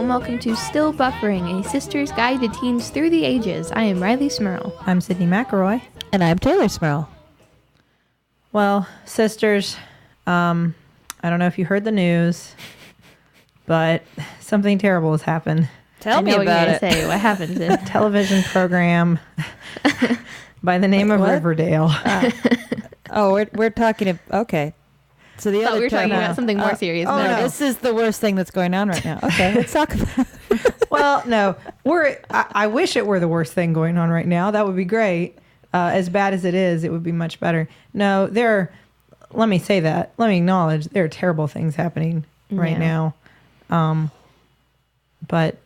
and welcome to Still Buffering, a sister's guide to teens through the ages. I am Riley Smurl. I'm Sydney McElroy. And I'm Taylor Smurl. Well, sisters, I don't know if you heard the news, but something terrible has happened. Tell me about it. Say. What happened? A television program by the name of Riverdale. We're talking. Okay. So the other we're talking about something more serious. No, this is the worst thing that's going on right now. Okay, let's talk about it. Well, no, I wish it were the worst thing going on right now. That would be great. As bad as it is, it would be much better. No, let me say that. Let me acknowledge there are terrible things happening right now. But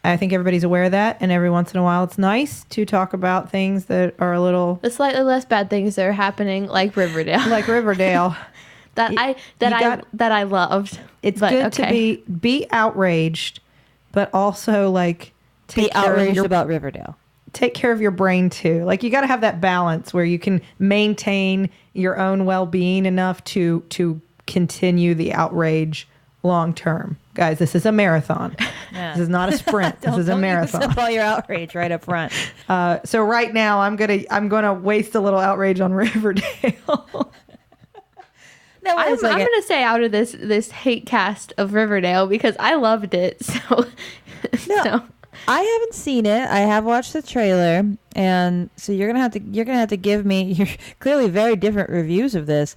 I think everybody's aware of that, and every once in a while it's nice to talk about things that are the slightly less bad things that are happening, like Riverdale. Like Riverdale. I loved. It's good to be outraged, but also like be outraged about Riverdale. Take care of your brain too. Like you got to have that balance where you can maintain your own well-being enough to continue the outrage long term. Guys, this is a marathon. Yeah. This is not a sprint. This is a marathon. Use all your outrage right up front. So right now I'm gonna waste a little outrage on Riverdale. No, I'm going to stay out of this hate cast of Riverdale because I loved it. So, I haven't seen it. I have watched the trailer, and so you're gonna have to give me your clearly very different reviews of this.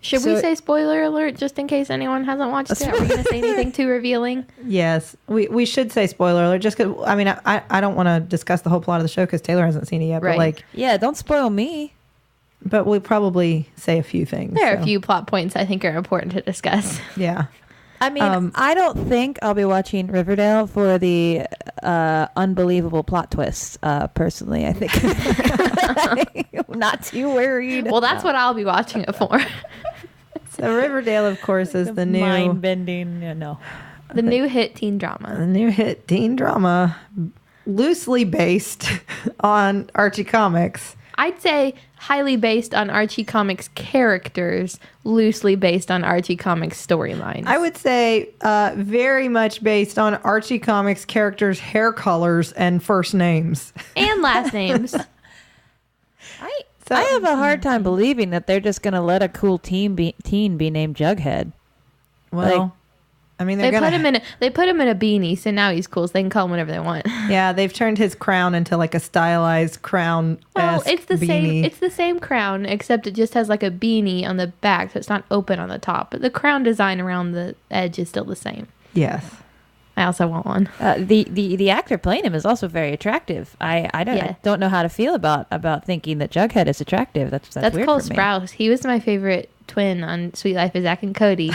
Should we say spoiler alert just in case anyone hasn't watched it? Are we going to say anything too revealing? Yes, we should say spoiler alert just because, I mean, I don't want to discuss the whole plot of the show because Taylor hasn't seen it yet. Right. But don't spoil me. But we'll probably say a few things. There are a few plot points I think are important to discuss. Yeah. I mean, I don't think I'll be watching Riverdale for the unbelievable plot twists, personally. I think I'm not too worried. Well, that's what I'll be watching it for. So Riverdale, of course, is the new... mind-bending, The new hit teen drama. The new hit teen drama, loosely based on Archie comics. I'd say highly based on Archie comics characters, loosely based on Archie comics storylines. I would say very much based on Archie comics characters' hair colors and first names. And last names. I have a hard time believing that they're just going to let a cool teen be named Jughead. Well... I mean, they put him in a beanie, so now he's cool. So they can call him whatever they want. Yeah, they've turned his crown into like a stylized crown. Well, it's the beanie. same. It's the same crown, except it just has like a beanie on the back, so it's not open on the top. But the crown design around the edge is still the same. Yes, I also want one. The actor playing him is also very attractive. I don't know how to feel about thinking that Jughead is attractive. That's weird Cole for me. Sprouse. He was my favorite twin on Sweet Life of Zack and Cody.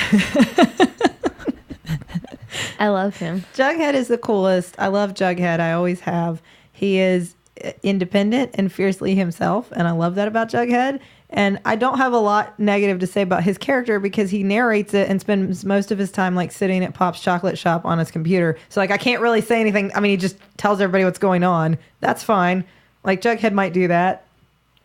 I love him. Jughead is the coolest. I love Jughead. I always have. He is independent and fiercely himself, and I love that about Jughead. And I don't have a lot negative to say about his character because he narrates it and spends most of his time like sitting at Pop's chocolate shop on his computer. So like I can't really say anything. I mean, he just tells everybody what's going on. That's fine. Like Jughead might do that.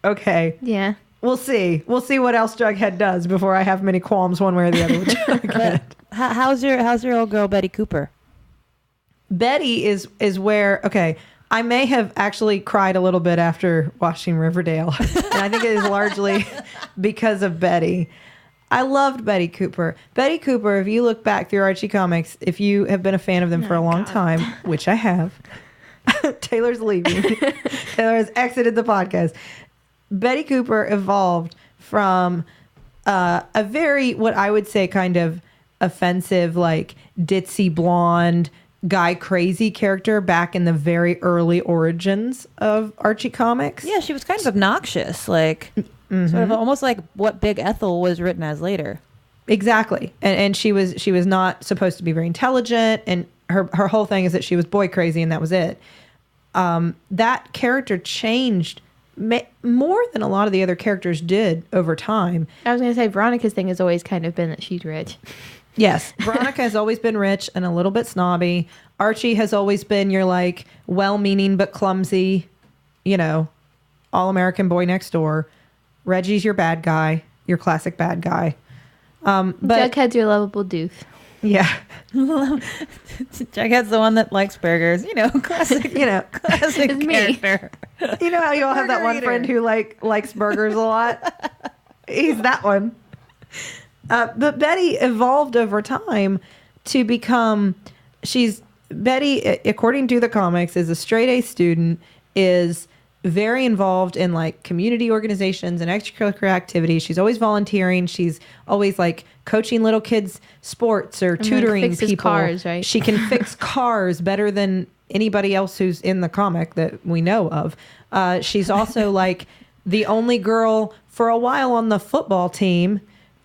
Okay. Yeah. We'll see. We'll see what else Jughead does before I have many qualms one way or the other with Jughead. How's your old girl Betty Cooper? Betty is where, okay, I may have actually cried a little bit after watching Riverdale. And I think it is largely because of Betty. I loved Betty Cooper. Betty Cooper, if you look back through Archie comics, if you have been a fan of them for a long time, which I have, Taylor's leaving. Taylor has exited the podcast. Betty Cooper evolved from a very, what I would say, kind of offensive, like ditzy blonde guy crazy character back in the very early origins of Archie comics. Yeah, she was kind of obnoxious, like sort of almost like what Big Ethel was written as later. Exactly. And she was not supposed to be very intelligent, and her whole thing is that she was boy crazy and that was it. That character changed more than a lot of the other characters did over time. I was going to say Veronica's thing has always kind of been that she's rich. Yes. Veronica has always been rich and a little bit snobby. Archie has always been your like well-meaning but clumsy, all-American boy next door. Reggie's your bad guy, your classic bad guy. But Jughead's your lovable doof. Yeah. Jughead's the one that likes burgers. Classic. Classic It's me. character. You know how you all have that one Burger friend eater. who likes burgers a lot? He's that one. But Betty evolved over time to become, Betty, according to the comics, is a straight A student, is very involved in like community organizations and extracurricular activities. She's always volunteering. She's always like coaching little kids sports or tutoring fixes people. cars, right? She can fix cars better than anybody else who's in the comic that we know of. She's also like the only girl for a while on the football team,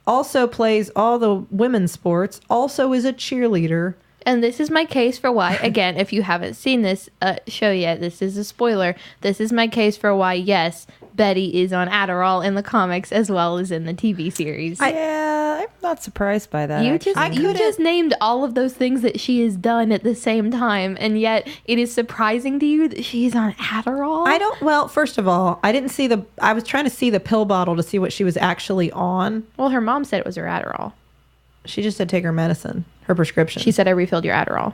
also plays all the women's sports, also is a cheerleader. And this is my case for why, again, if you haven't seen this show yet, this is a spoiler. This is my case for why, yes, Betty is on Adderall in the comics as well as in the TV series. Yeah, I'm not surprised by that. You actually. just named all of those things that she has done at the same time, and yet it is surprising to you that she's on Adderall? Well, first of all, I was trying to see the pill bottle to see what she was actually on. Well, her mom said it was her Adderall. She just said take her medicine, her prescription. She said I refilled your Adderall.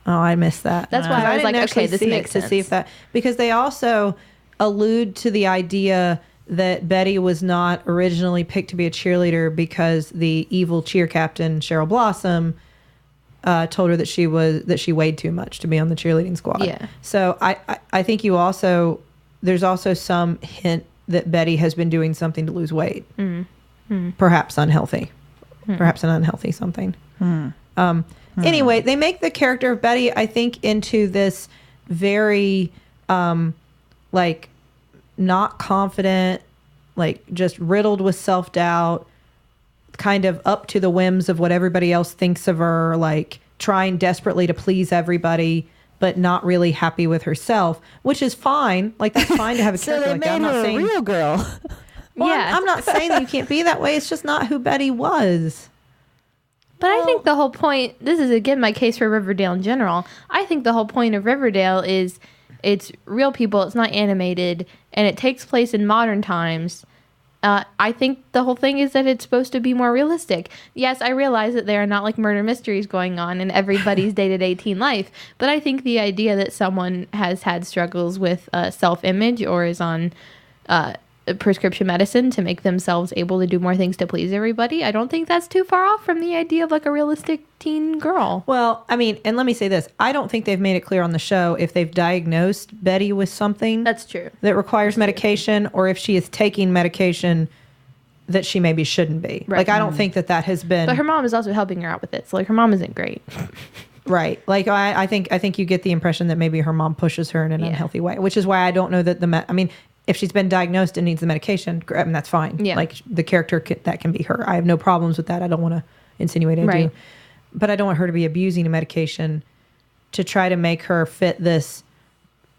Oh, I missed that. That's why I was didn't like, actually okay, this see makes it sense. to see if that, because they also allude to the idea that Betty was not originally picked to be a cheerleader because the evil cheer captain Cheryl Blossom told her that she weighed too much to be on the cheerleading squad. Yeah. So I think there's also some hint that Betty has been doing something to lose weight, perhaps unhealthy, perhaps an unhealthy something. Anyway, they make the character of Betty, I think, into this very like not confident, like just riddled with self-doubt, kind of up to the whims of what everybody else thinks of her, like trying desperately to please everybody, but not really happy with herself, which is fine. Like, that's fine to have a So character they like made that. I'm not her a saying, real girl. well, Yeah. I'm not saying that you can't be that way. It's just not who Betty was. But I think the whole point, this is again my case for Riverdale in general. I think the whole point of Riverdale is it's real people, it's not animated, and it takes place in modern times. I think the whole thing is that it's supposed to be more realistic. Yes, I realize that there are not like murder mysteries going on in everybody's day-to-day teen life, but I think the idea that someone has had struggles with self-image or is on prescription medicine to make themselves able to do more things to please everybody, I don't think that's too far off from the idea of like a realistic teen girl. Well, I mean, and let me say this. I don't think they've made it clear on the show if they've diagnosed Betty with something That's true. that requires medication, or if she is taking medication that she maybe shouldn't be. Right. Like, I don't think that has been But her mom is also helping her out with it. So like her mom isn't great. right. Like, I think you get the impression that maybe her mom pushes her in an unhealthy way, which is why I don't know that I mean, if she's been diagnosed and needs the medication, I mean, that's fine. Yeah. Like, the character, that can be her. I have no problems with that. I don't want to insinuate I Right. do. But I don't want her to be abusing a medication to try to make her fit this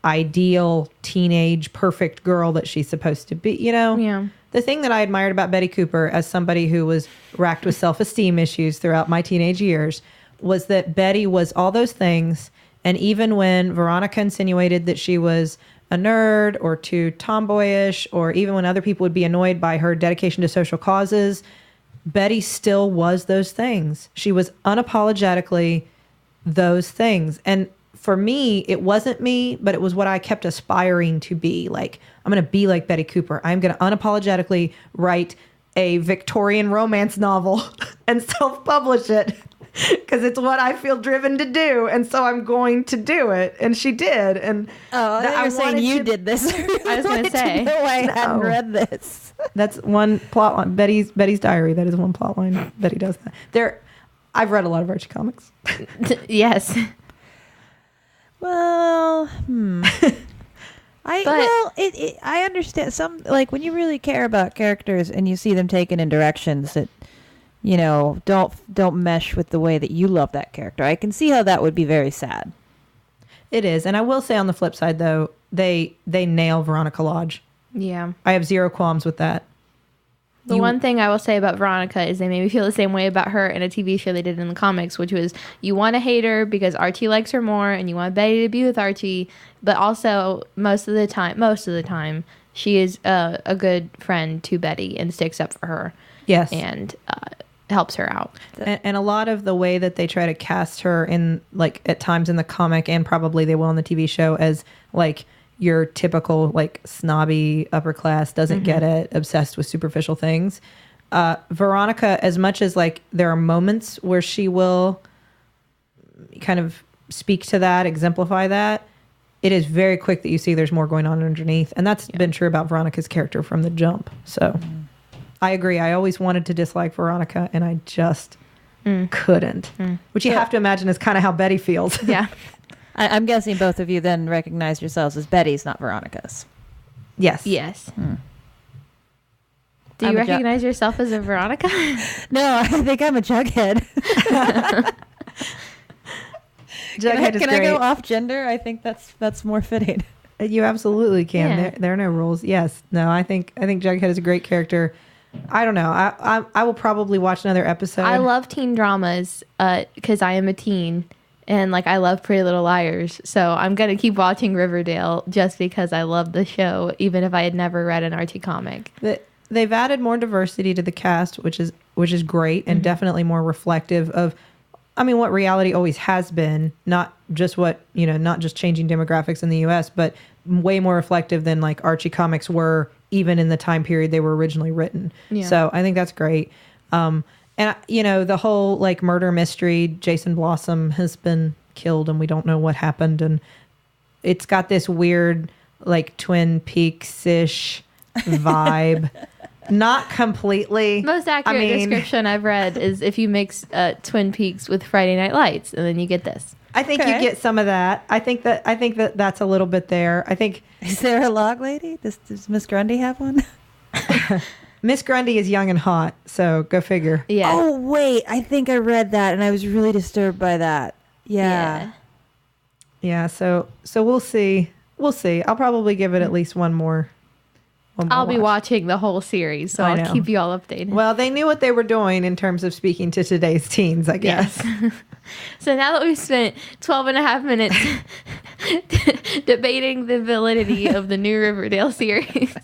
ideal teenage perfect girl that she's supposed to be, Yeah. The thing that I admired about Betty Cooper, as somebody who was racked with self-esteem issues throughout my teenage years, was that Betty was all those things. And even when Veronica insinuated that she was a nerd or too tomboyish, or even when other people would be annoyed by her dedication to social causes, Betty still was those things. She was unapologetically those things. And for me, it wasn't me, but it was what I kept aspiring to be. Like, I'm going to be like Betty Cooper. I'm going to unapologetically write a Victorian romance novel and self-publish it because it's what I feel driven to do. And so I'm going to do it. And she did. And Oh, I was saying you did this. I was going to say. No, I hadn't No. read this. That's one plot line. Betty's diary. That is one plot line. Betty does that. I've read a lot of Archie comics. Yes. Well, I understand some, like, when you really care about characters and you see them taken in directions that, don't mesh with the way that you love that character. I can see how that would be very sad. It is. And I will say on the flip side, though, they nail Veronica Lodge. Yeah. I have zero qualms with that. The one thing I will say about Veronica is they made me feel the same way about her in a TV show they did in the comics, which was you want to hate her because Archie likes her more and you want Betty to be with Archie, but also most of the time, she is a good friend to Betty and sticks up for her. Yes. And helps her out. And a lot of the way that they try to cast her in, like, at times in the comic, and probably they will on the TV show, as like your typical like snobby upper class, doesn't get it, obsessed with superficial things. Veronica, as much as like there are moments where she will kind of speak to that, exemplify that, it is very quick that you see there's more going on underneath. And that's been true about Veronica's character from the jump. So I agree. I always wanted to dislike Veronica, and I just couldn't. Which you have to imagine is kind of how Betty feels. Yeah. I'm guessing both of you then recognize yourselves as Betty's, not Veronica's. Yes. Yes. Do I'm you a recognize yourself as a Veronica? No, I think I'm a Jughead. Jughead is Can great. I go off gender? I think that's more fitting. You absolutely can. Yeah. There are no rules. Yes. No, I think Jughead is a great character. I don't know. I will probably watch another episode. I love teen dramas because I am a teen. And like I love Pretty Little Liars, so I'm gonna keep watching Riverdale just because I love the show, even if I had never read an Archie comic. They've added more diversity to the cast, which is great, and definitely more reflective of, I mean, what reality always has been. Not just not just changing demographics in the U.S., but way more reflective than like Archie comics were, even in the time period they were originally written. Yeah. So I think that's great. And, the whole like murder mystery, Jason Blossom has been killed and we don't know what happened. And it's got this weird like Twin Peaks-ish vibe. Not completely. Most accurate description I've read is if you mix Twin Peaks with Friday Night Lights, and then you get this. I think you get some of that. I think that that's a little bit there. I think. Is there a log lady? Does Miss Grundy have one? Miss Grundy is young and hot, so go figure. Yeah. Oh, wait. I think I read that, and I was really disturbed by that. Yeah. Yeah, so we'll see. We'll see. I'll probably give it at least one more I'll be watching the whole series, so I'll keep you all updated. Well, they knew what they were doing in terms of speaking to today's teens, I guess. Yes. So now that we've spent 12 and a half minutes debating the validity of the new Riverdale series.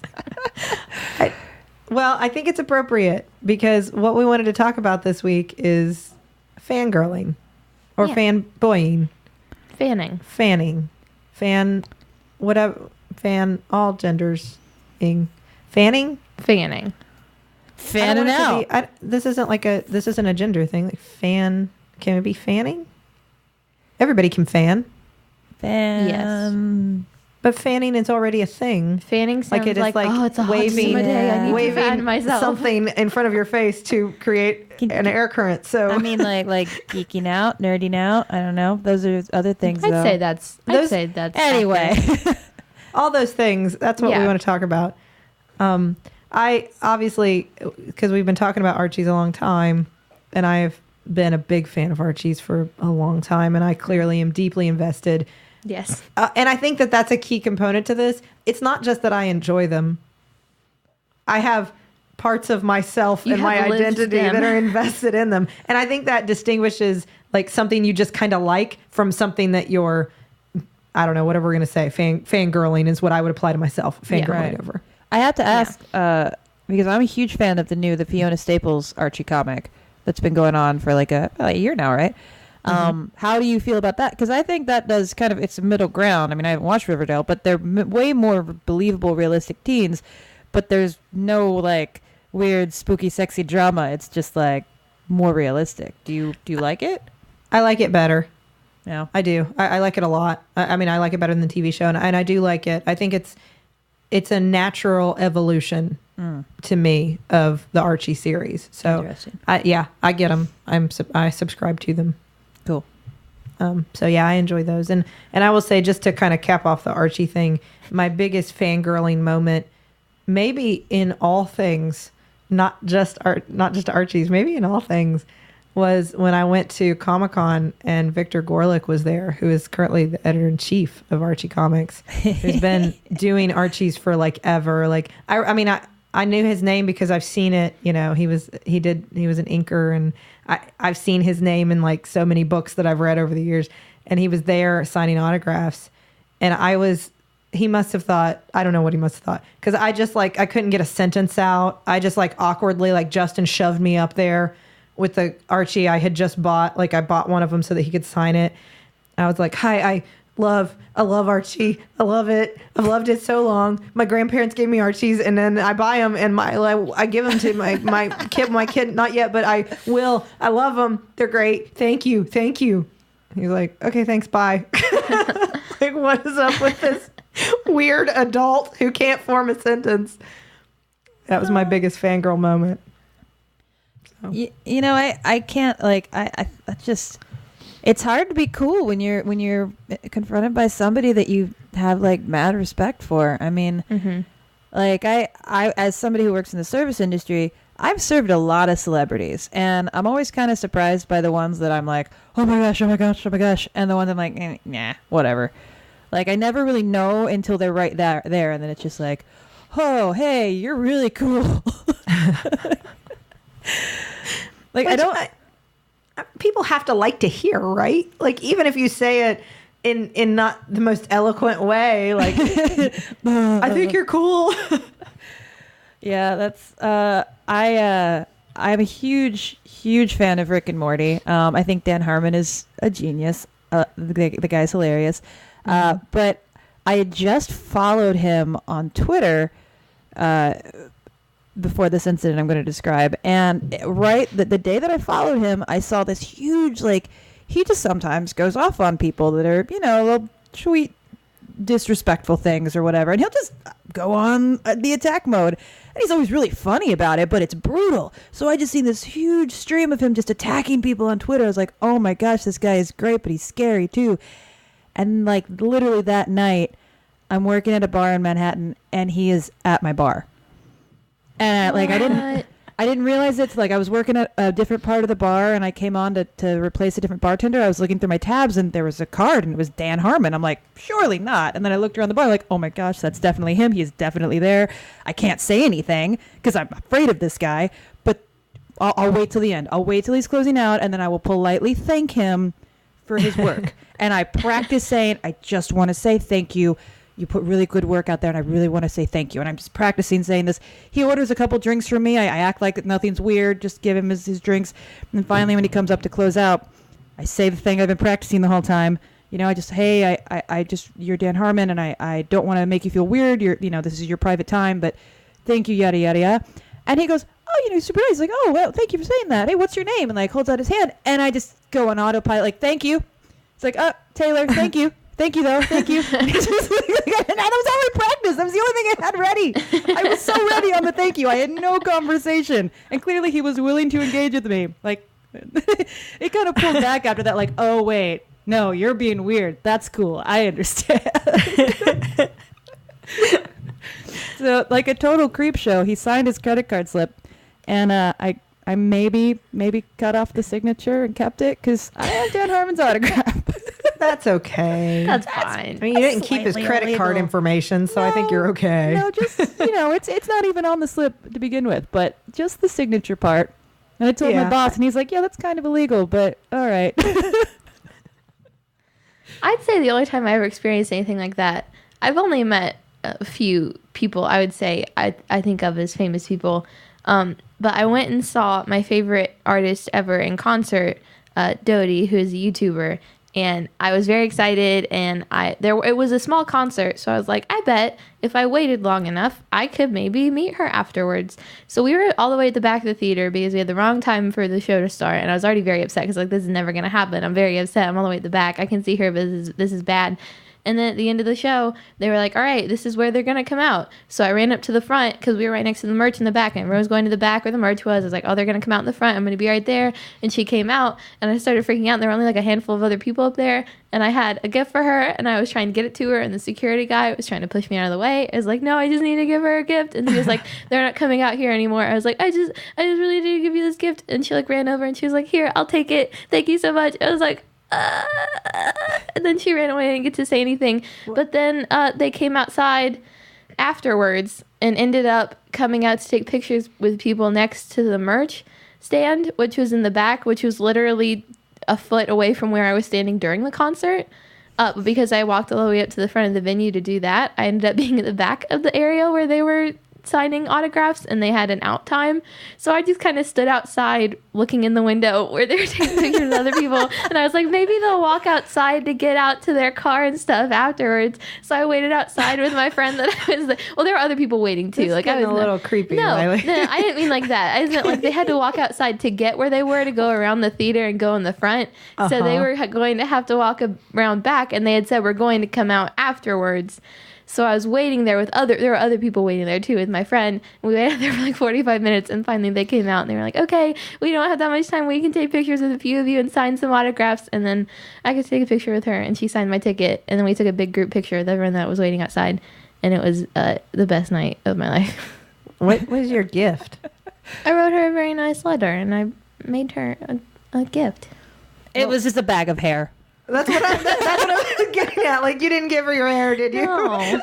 I think it's appropriate because what we wanted to talk about this week is fangirling or fanboying. Fanning. All genders. Fanning? Fanning. Fanning out. This isn't a gender thing. Like can it be fanning? Everybody can fan. Yes. But fanning is already a thing. Fanning sounds like oh, it's a waving, hot day. I need to fan myself. Something in front of your face to create an air current. So I mean, like geeking out, nerding out. I don't know. Those are other things. I'd say that's anyway. All those things. That's what we want to talk about. I obviously, because we've been talking about Archie's a long time, and I've been a big fan of Archie's for a long time, and I clearly am deeply invested. Yes. And I think that that's a key component to this. It's not just that I enjoy them. I have parts of myself and my identity that are invested in them. And I think that distinguishes like something you just kind of like from something that you're, I don't know, whatever we're going to say. Fangirling is what I would apply to myself. Fangirling over. I have to ask, because I'm a huge fan of the Fiona Staples Archie comic that's been going on for like a year now, right? How do you feel about that? Because I think that does kind of, it's a middle ground. I mean, I haven't watched Riverdale, but they're way more believable, realistic teens, but there's no like weird, spooky, sexy drama. It's just like more realistic. Do you like it? I like it better. Yeah, I do. I like it a lot. I mean, I like it better than the TV show, and I do like it. I think it's a natural evolution to me of the Archie series. So, I get them. I subscribe to them. Cool. So yeah, I enjoy those, and I will say, just to kind of cap off the Archie thing, my biggest fangirling moment, maybe in all things, not just Archie's, maybe in all things, was when I went to Comic-Con and Victor Gorlick was there, who is currently the editor-in-chief of Archie Comics, who's been doing Archie's for like ever. Like I knew his name because I've seen it. You know, he was an inker, and I've seen his name in like so many books that I've read over the years. And he was there signing autographs, and he must have thought, I don't know what he must have thought, because I just like, I couldn't get a sentence out. I just like awkwardly, like Justin shoved me up there with the Archie I had just bought. Like I bought one of them so that he could sign it. I was like, hi, I love Archie. I love it. I've loved it so long. My grandparents gave me Archies, and then I buy them, and I give them to my kid, not yet, but I will. I love them. They're great. Thank you. He's like, okay, thanks, bye. Like, what is up with this weird adult who can't form a sentence? That was my biggest fangirl moment. So. You know, I can't, like, I just... It's hard to be cool when you're confronted by somebody that you have like mad respect for. I mean, like I as somebody who works in the service industry, I've served a lot of celebrities, and I'm always kind of surprised by the ones that I'm like, oh my gosh, and the ones I'm like, nah, whatever. Like I never really know until they're right there, and then it's just like, oh, hey, you're really cool. Like people have to like to hear, right? Like even if you say it in not the most eloquent way, like I think you're cool. Yeah, that's I'm a huge fan of Rick and Morty. I think Dan Harmon is a genius. The guy's hilarious. But I had just followed him on Twitter before this incident I'm going to describe. And the day that I followed him, I saw this huge, like, he just sometimes goes off on people that are, you know, little sweet, disrespectful things or whatever. And he'll just go on the attack mode. And he's always really funny about it, but it's brutal. So I just seen this huge stream of him just attacking people on Twitter. I was like, oh my gosh, this guy is great, but he's scary too. And like literally that night, I'm working at a bar in Manhattan, and he is at my bar. And like I didn't realize it. Like I was working at a different part of the bar, and I came on to replace a different bartender. I was looking through my tabs, and there was a card, and it was Dan Harmon. I'm like, surely not. And then I looked around the bar, like, oh my gosh, that's definitely him. He's definitely there. I can't say anything because I'm afraid of this guy. But I'll wait till the end. I'll wait till he's closing out, and then I will politely thank him for his work. And I practice saying, I just want to say thank you. You put really good work out there, and I really want to say thank you. And I'm just practicing saying this. He orders a couple drinks from me. I act like nothing's weird, just give him his drinks. And then finally, when he comes up to close out, I say the thing I've been practicing the whole time. You know, I just, hey, I just, you're Dan Harmon, and I don't want to make you feel weird. This is your private time, but thank you, yada, yada, yada. And he goes, oh, super nice. He's like, oh, well, thank you for saying that. Hey, what's your name? And like holds out his hand. And I just go on autopilot, like, thank you. It's like, Taylor, thank you. Thank you, though. Thank you. And that was all I practiced. That was the only thing I had ready. I was so ready on the thank you. I had no conversation. And clearly he was willing to engage with me. Like, it kind of pulled back after that, like, oh, wait. No, you're being weird. That's cool. I understand. So, like a total creep show, he signed his credit card slip. And I maybe cut off the signature and kept it because I have Dan Harmon's autograph. That's okay. That's fine. I mean, you didn't keep his credit card information, so I think you're okay. No, just, it's not even on the slip to begin with, but just the signature part. And I told my boss, and he's like, yeah, that's kind of illegal, but all right. I'd say the only time I ever experienced anything like that, I've only met a few people I would say I think of as famous people. But I went and saw my favorite artist ever in concert, Dodie, who is a YouTuber. And I was very excited, and it was a small concert, so I was like, I bet if I waited long enough, I could maybe meet her afterwards. So we were all the way at the back of the theater because we had the wrong time for the show to start, and I was already very upset because like this is never gonna happen. I'm very upset. I'm all the way at the back. I can see her, but this is bad. And then at the end of the show, they were like, all right, this is where they're going to come out. So I ran up to the front because we were right next to the merch in the back. And everyone was going to the back where the merch was. I was like, oh, they're going to come out in the front. I'm going to be right there. And she came out. And I started freaking out. And there were only like a handful of other people up there. And I had a gift for her. And I was trying to get it to her. And the security guy was trying to push me out of the way. I was like, no, I just need to give her a gift. And he was like, they're not coming out here anymore. I was like, I just really need to give you this gift. And she like ran over and she was like, here, I'll take it. Thank you so much. I was like, and then she ran away and didn't get to say anything. But then they came outside afterwards and ended up coming out to take pictures with people next to the merch stand, which was in the back, which was literally a foot away from where I was standing during the concert. But because I walked all the way up to the front of the venue to do that, I ended up being at the back of the area where they were signing autographs, and they had an out time. So I just kind of stood outside looking in the window where they were taking pictures of other people. And I was like, maybe they'll walk outside to get out to their car and stuff afterwards. So I waited outside with my friend that I was well, there were other people waiting too. Like I was a little creepy. No, I didn't mean like that. I just meant like they had to walk outside to get where they were to go around the theater and go in the front. So they were going to have to walk around back, and they had said we're going to come out afterwards. So I was waiting there there were other people waiting there too with my friend. We waited there for like 45 minutes, and finally they came out and they were like, okay, we don't have that much time. We can take pictures with a few of you and sign some autographs. And then I could take a picture with her, and she signed my ticket. And then we took a big group picture of everyone that was waiting outside. And it was the best night of my life. What was your gift? I wrote her a very nice letter, and I made her a gift. It was just a bag of hair. That's what I was getting at. Like, you didn't give her your hair, did you? No.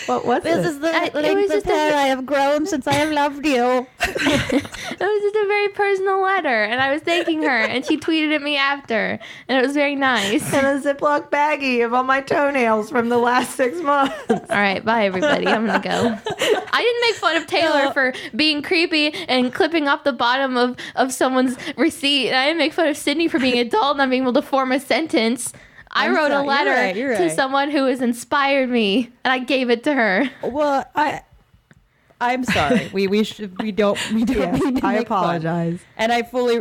What was This it? is the length of hair I have grown since I have loved you. It was just a very personal letter, and I was thanking her, and she tweeted at me after, and it was very nice. And a Ziploc baggie of all my toenails from the last 6 months. All right, bye everybody. I'm gonna go. I didn't make fun of Taylor for being creepy and clipping off the bottom of someone's receipt. And I didn't make fun of Sydney for being an adult and not being able to form a sentence. I wrote a letter you're to right. someone who has inspired me, and I gave it to her. Well, I'm sorry. We don't need to I make apologize. fun. And I fully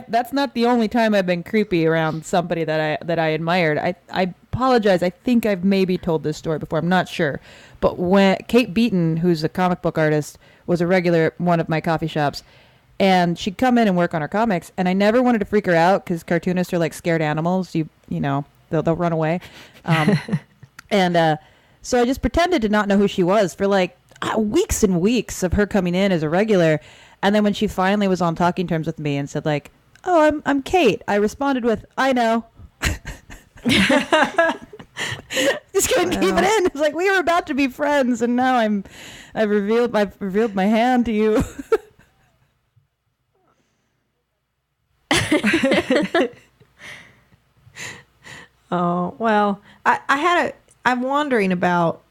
that's not the only time I've been creepy around somebody that I admired. I apologize. I think I've maybe told this story before. I'm not sure. But when Kate Beaton, who's a comic book artist, was a regular at one of my coffee shops, and she'd come in and work on her comics, and I never wanted to freak her out because cartoonists are like scared animals. You know, they'll run away. And so I just pretended to not know who she was for like weeks and weeks of her coming in as a regular. And then when she finally was on talking terms with me and said like, "Oh, I'm Kate," I responded with, "I know." Just couldn't keep it in. It's like we were about to be friends, and now I've revealed my hand to you. Oh, well, I'm wondering about,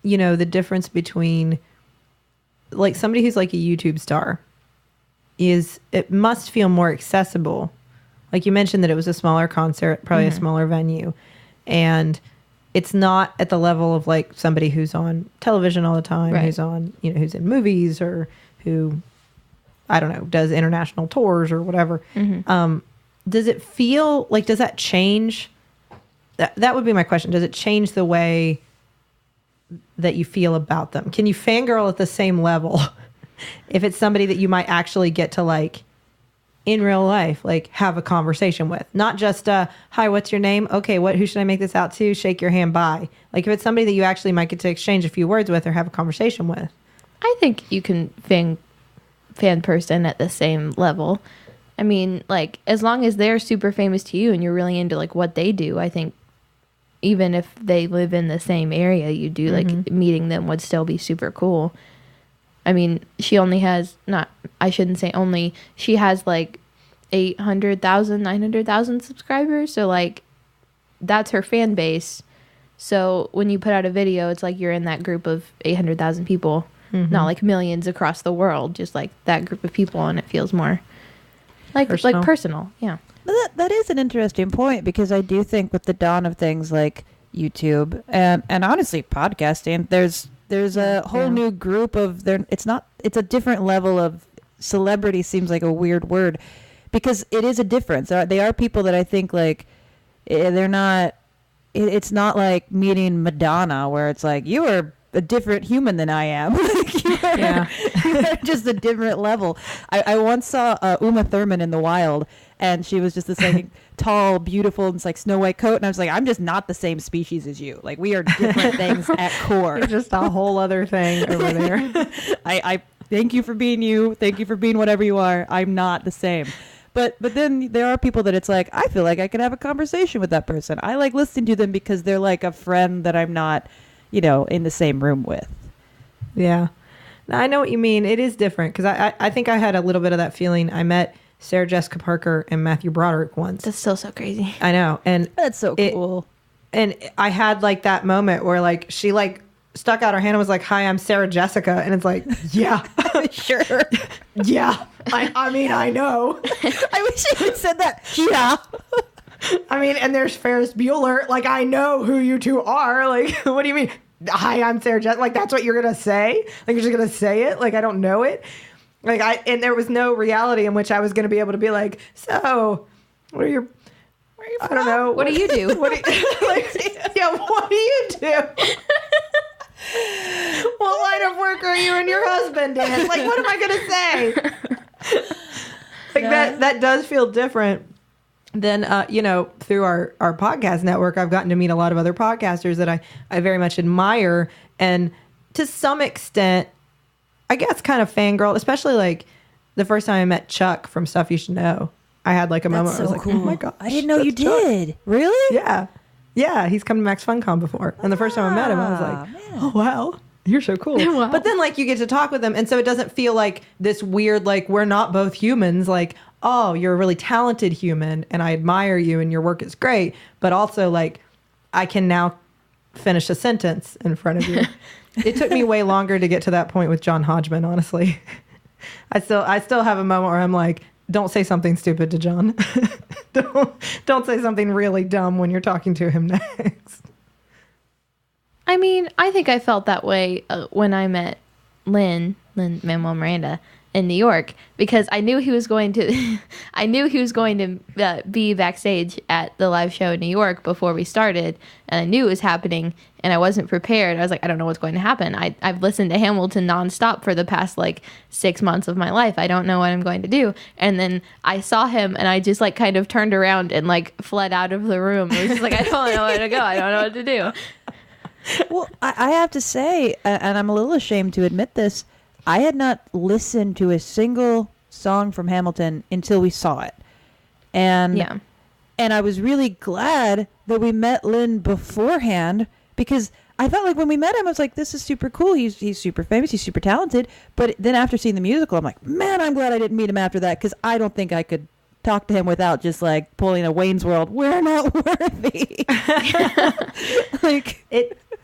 the difference between like somebody who's like a YouTube star it must feel more accessible. Like you mentioned that it was a smaller concert, probably a smaller venue, and it's not at the level of like somebody who's on television all the time, right. who's on, who's in movies or who, I don't know, does international tours or whatever. Does it feel like, does that change? That would be my question. Does it change the way that you feel about them? Can you fangirl at the same level if it's somebody that you might actually get to like in real life, like have a conversation with? Not just hi, what's your name? Okay, who should I make this out to? Shake your hand, bye. Like if it's somebody that you actually might get to exchange a few words with or have a conversation with. I think you can fan person at the same level. I mean, like as long as they're super famous to you and you're really into like what they do, I think even if they live in the same area you do, like meeting them would still be super cool. I mean, she only has she has like 800,000, 900,000 subscribers. So like that's her fan base. So when you put out a video, it's like you're in that group of 800,000 people, not like millions across the world, just like that group of people. And it feels more like personal. Yeah. That is an interesting point, because I do think with the dawn of things like YouTube and honestly podcasting, there's a whole new group of it's a different level of celebrity. Seems like a weird word, because it is a difference. They are people that I think like they're not. It's not like meeting Madonna where it's like you are a different human than I am. Like you're just a different level. I once saw Uma Thurman in the wild, and she was just this like tall, beautiful, and it's like Snow White coat, and I was like, I'm just not the same species as you. Like we are different things at core. You're just a whole other thing over there. I thank you for being you. Thank you for being whatever you are. I'm not the same. But then there are people that it's like, I feel like I could have a conversation with that person. I like listening to them because they're like a friend that I'm not, in the same room with. Yeah. Now, I know what you mean. It is different, because I think I had a little bit of that feeling. I met Sarah Jessica Parker and Matthew Broderick once. That's still so crazy. I know. And That's so cool. And I had like that moment where like she like stuck out her hand and was like, "Hi, I'm Sarah Jessica," and it's like, yeah, Sure. yeah. I mean, I know. I wish you had said that. Yeah. I mean, and there's Ferris Bueller. Like, I know who you two are. Like, what do you mean? Hi, I'm Sarah Jessica. Like, that's what you're gonna say? Like, you're just gonna say it? Like, I don't know it. Like, and there was no reality in which I was gonna be able to be like, so, where are you I don't know. What do you do? What do you, like, yeah, what do you do? What line of work are you and your husband in? Like, what am I gonna say? Like, that does feel different than, through our podcast network. I've gotten to meet a lot of other podcasters that I very much admire. And to some extent, I guess kind of fangirl, especially like the first time I met Chuck from Stuff You Should Know. I had like a moment where I was like, oh my gosh. I didn't know you Chuck. did. Really? Yeah. Yeah. He's come to Max FunCon before. And the first time I met him, I was like, oh, wow. You're so cool. Wow. But then like you get to talk with him. And so it doesn't feel like this weird, like we're not both humans. Like, oh, you're a really talented human and I admire you and your work is great. But also like I can now finish a sentence in front of you. It took me way longer to get to that point with John Hodgman, honestly. I still have a moment where I'm like, don't say something stupid to John. Don't say something really dumb when you're talking to him next. I mean, I think I felt that way when I met Lin-Manuel Miranda in New York, because I knew he was going to be backstage at the live show in New York before we started, and I knew it was happening, and I wasn't prepared. I was like, I don't know what's going to happen. I've listened to Hamilton nonstop for the past like 6 months of my life. I don't know what I'm going to do. And then I saw him, and I just like kind of turned around and like fled out of the room. It was just like, I don't know where to go. I don't know what to do. Well, I have to say, and I'm a little ashamed to admit this, I had not listened to a single song from Hamilton until we saw it. And Yeah. And I was really glad that we met Lin beforehand, because I felt like when we met him, I was like, this is super cool. He's super famous. He's super talented. But then after seeing the musical, I'm like, man, I'm glad I didn't meet him after that, because I don't think I could talk to him without just like pulling a Wayne's World. We're not worthy. Like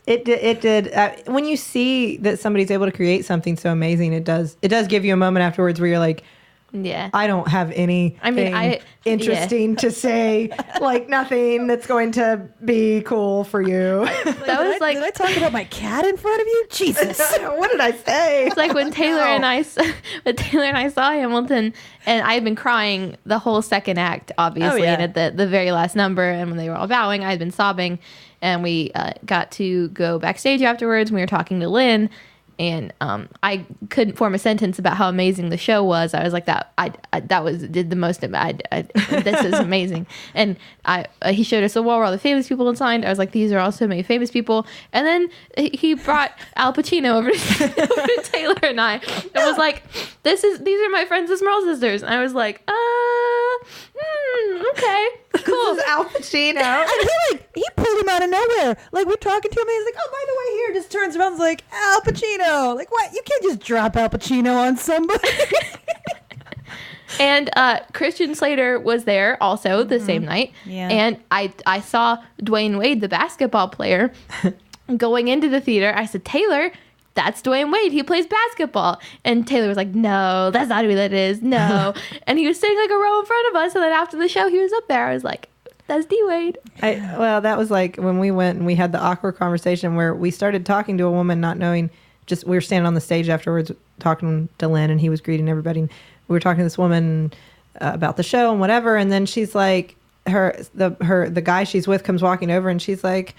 It did. When you see that somebody's able to create something so amazing, it does give you a moment afterwards where you're like, Yeah. I don't have anything interesting to say, like nothing that's going to be cool for you. Did I talk about my cat in front of you? Jesus. What did I say? It's like when Taylor and I saw Hamilton, and I had been crying the whole second act, obviously, Oh, yeah. and at the very last number, and when they were all bowing, I had been sobbing, and we got to go backstage afterwards, and we were talking to Lynn, and I couldn't form a sentence about how amazing the show was. I was like, did the most. This is amazing. And he showed us a wall where all the famous people had signed. I was like, these are all so many famous people. And then he brought Al Pacino over to Taylor and I. It was like, these are my friends, the Smurl sisters. And I was like, okay, cool. This is Al Pacino. And he pulled him out of nowhere. Like, we're talking to him, and he's like, oh, by the way, here, just turns around and is like, Al Pacino. Like, what? You can't just drop Al Pacino on somebody. And Christian Slater was there also the same night. Yeah. And I saw Dwayne Wade, the basketball player, going into the theater. I said, Taylor, that's Dwayne Wade. He plays basketball. And Taylor was like, no, that's not who that is. No. And he was sitting like a row in front of us. And then after the show, he was up there. I was like, that's D Wade. Well, that was like when we went and we had the awkward conversation where we started talking to a woman not knowing, just we were standing on the stage afterwards talking to Lynn, and he was greeting everybody. And we were talking to this woman about the show and whatever. And then she's like, the guy she's with comes walking over, and she's like,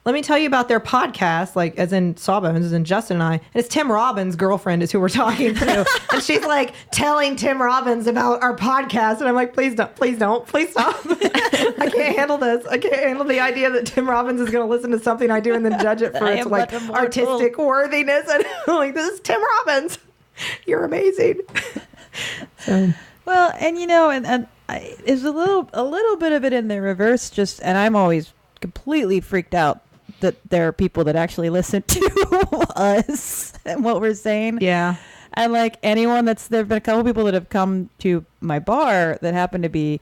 let me tell you about their podcast, like as in Sawbones, as in Justin and I. And it's Tim Robbins' girlfriend is who we're talking to. And she's like telling Tim Robbins about our podcast. And I'm like, please stop. I can't handle this. I can't handle the idea that Tim Robbins is going to listen to something I do and then judge it for its like artistic worthiness. And I'm like, this is Tim Robbins. You're amazing. So. Well, and there's a little bit of it in the reverse, and I'm always completely freaked out that there are people that actually listen to us and what we're saying. Yeah. And like anyone there have been a couple people that have come to my bar that happen to be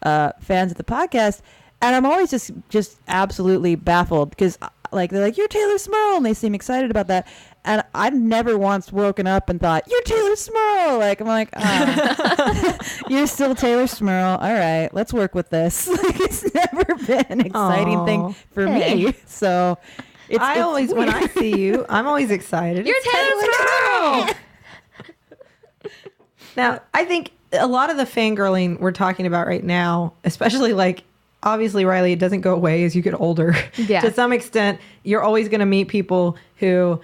fans of the podcast. And I'm always just absolutely baffled, because like, they're like, you're Taylor Smurl, and they seem excited about that. And I've never once woken up and thought, you're Taylor Smurl. Like, I'm like, oh, you're still Taylor Smurl. All right, let's work with this. Like, it's never been an exciting thing for me. So it's always, weird. when I see you, I'm always excited. You're Taylor Smurl. Now, I think a lot of the fangirling we're talking about right now, especially like, obviously, Riley, it doesn't go away as you get older. Yeah. To some extent, you're always going to meet people who,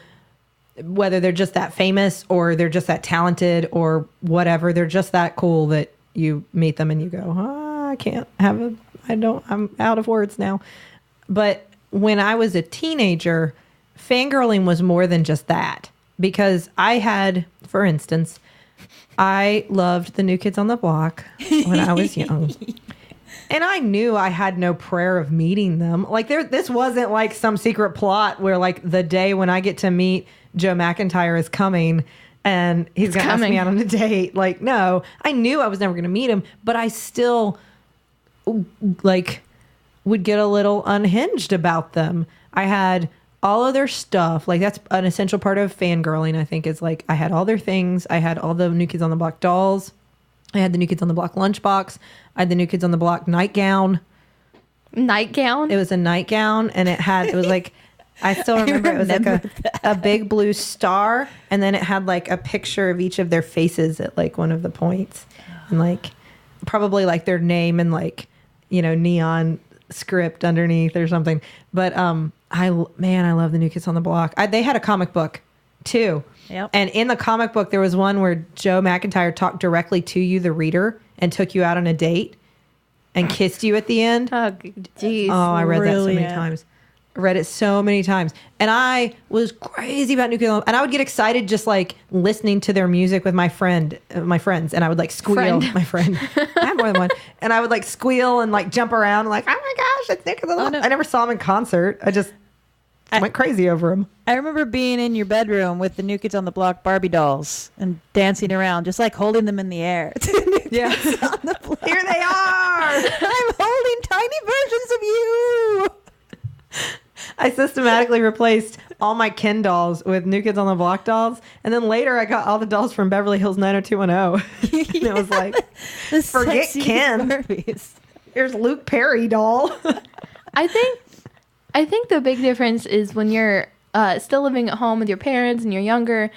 whether they're just that famous or they're just that talented or whatever, they're just that cool that you meet them and you go, I'm out of words now. But when I was a teenager, fangirling was more than just that, because I had, for instance, I loved the New Kids on the Block when I was young. And I knew I had no prayer of meeting them. Like, this wasn't like some secret plot where, like, the day when I get to meet Joe McIntyre is coming and he's going to ask me out on a date. Like, no, I knew I was never going to meet him, but I still, like, would get a little unhinged about them. I had all of their stuff. Like, that's an essential part of fangirling, I think, is like, I had all their things. I had all the New Kids on the Block dolls. I had the New Kids on the Block lunchbox. I had the New Kids on the Block nightgown. Nightgown? It was a nightgown, and it was like, I still remember it was like a big blue star, and then it had like a picture of each of their faces at like one of the points, and like probably like their name and like, you know, neon script underneath or something. But I love the New Kids on the Block. They had a comic book too. Yep. And in the comic book, there was one where Joe McIntyre talked directly to you, the reader, and took you out on a date and kissed you at the end. Oh, jeez. Oh, I read that so many Brilliant. times. I read it so many times. And I was crazy about New Kids on the Block. And I would get excited just like listening to their music with my friends. And I would like squeal. My friend. I have more than one. And I would like squeal and like jump around like, oh my gosh, it's New Kids on the Block. no. I never saw them in concert. I went crazy over them. I remember being in your bedroom with the New Kids on the Block Barbie dolls and dancing around, just like holding them in the air. Yeah. On the block. Here they are. I'm holding tiny versions of you. I systematically replaced all my Ken dolls with New Kids on the Block dolls. And then later I got all the dolls from Beverly Hills 90210. And it was like, The forget sexiest Ken. Barbies. Here's Luke Perry doll. I think the big difference is when you're still living at home with your parents and you're younger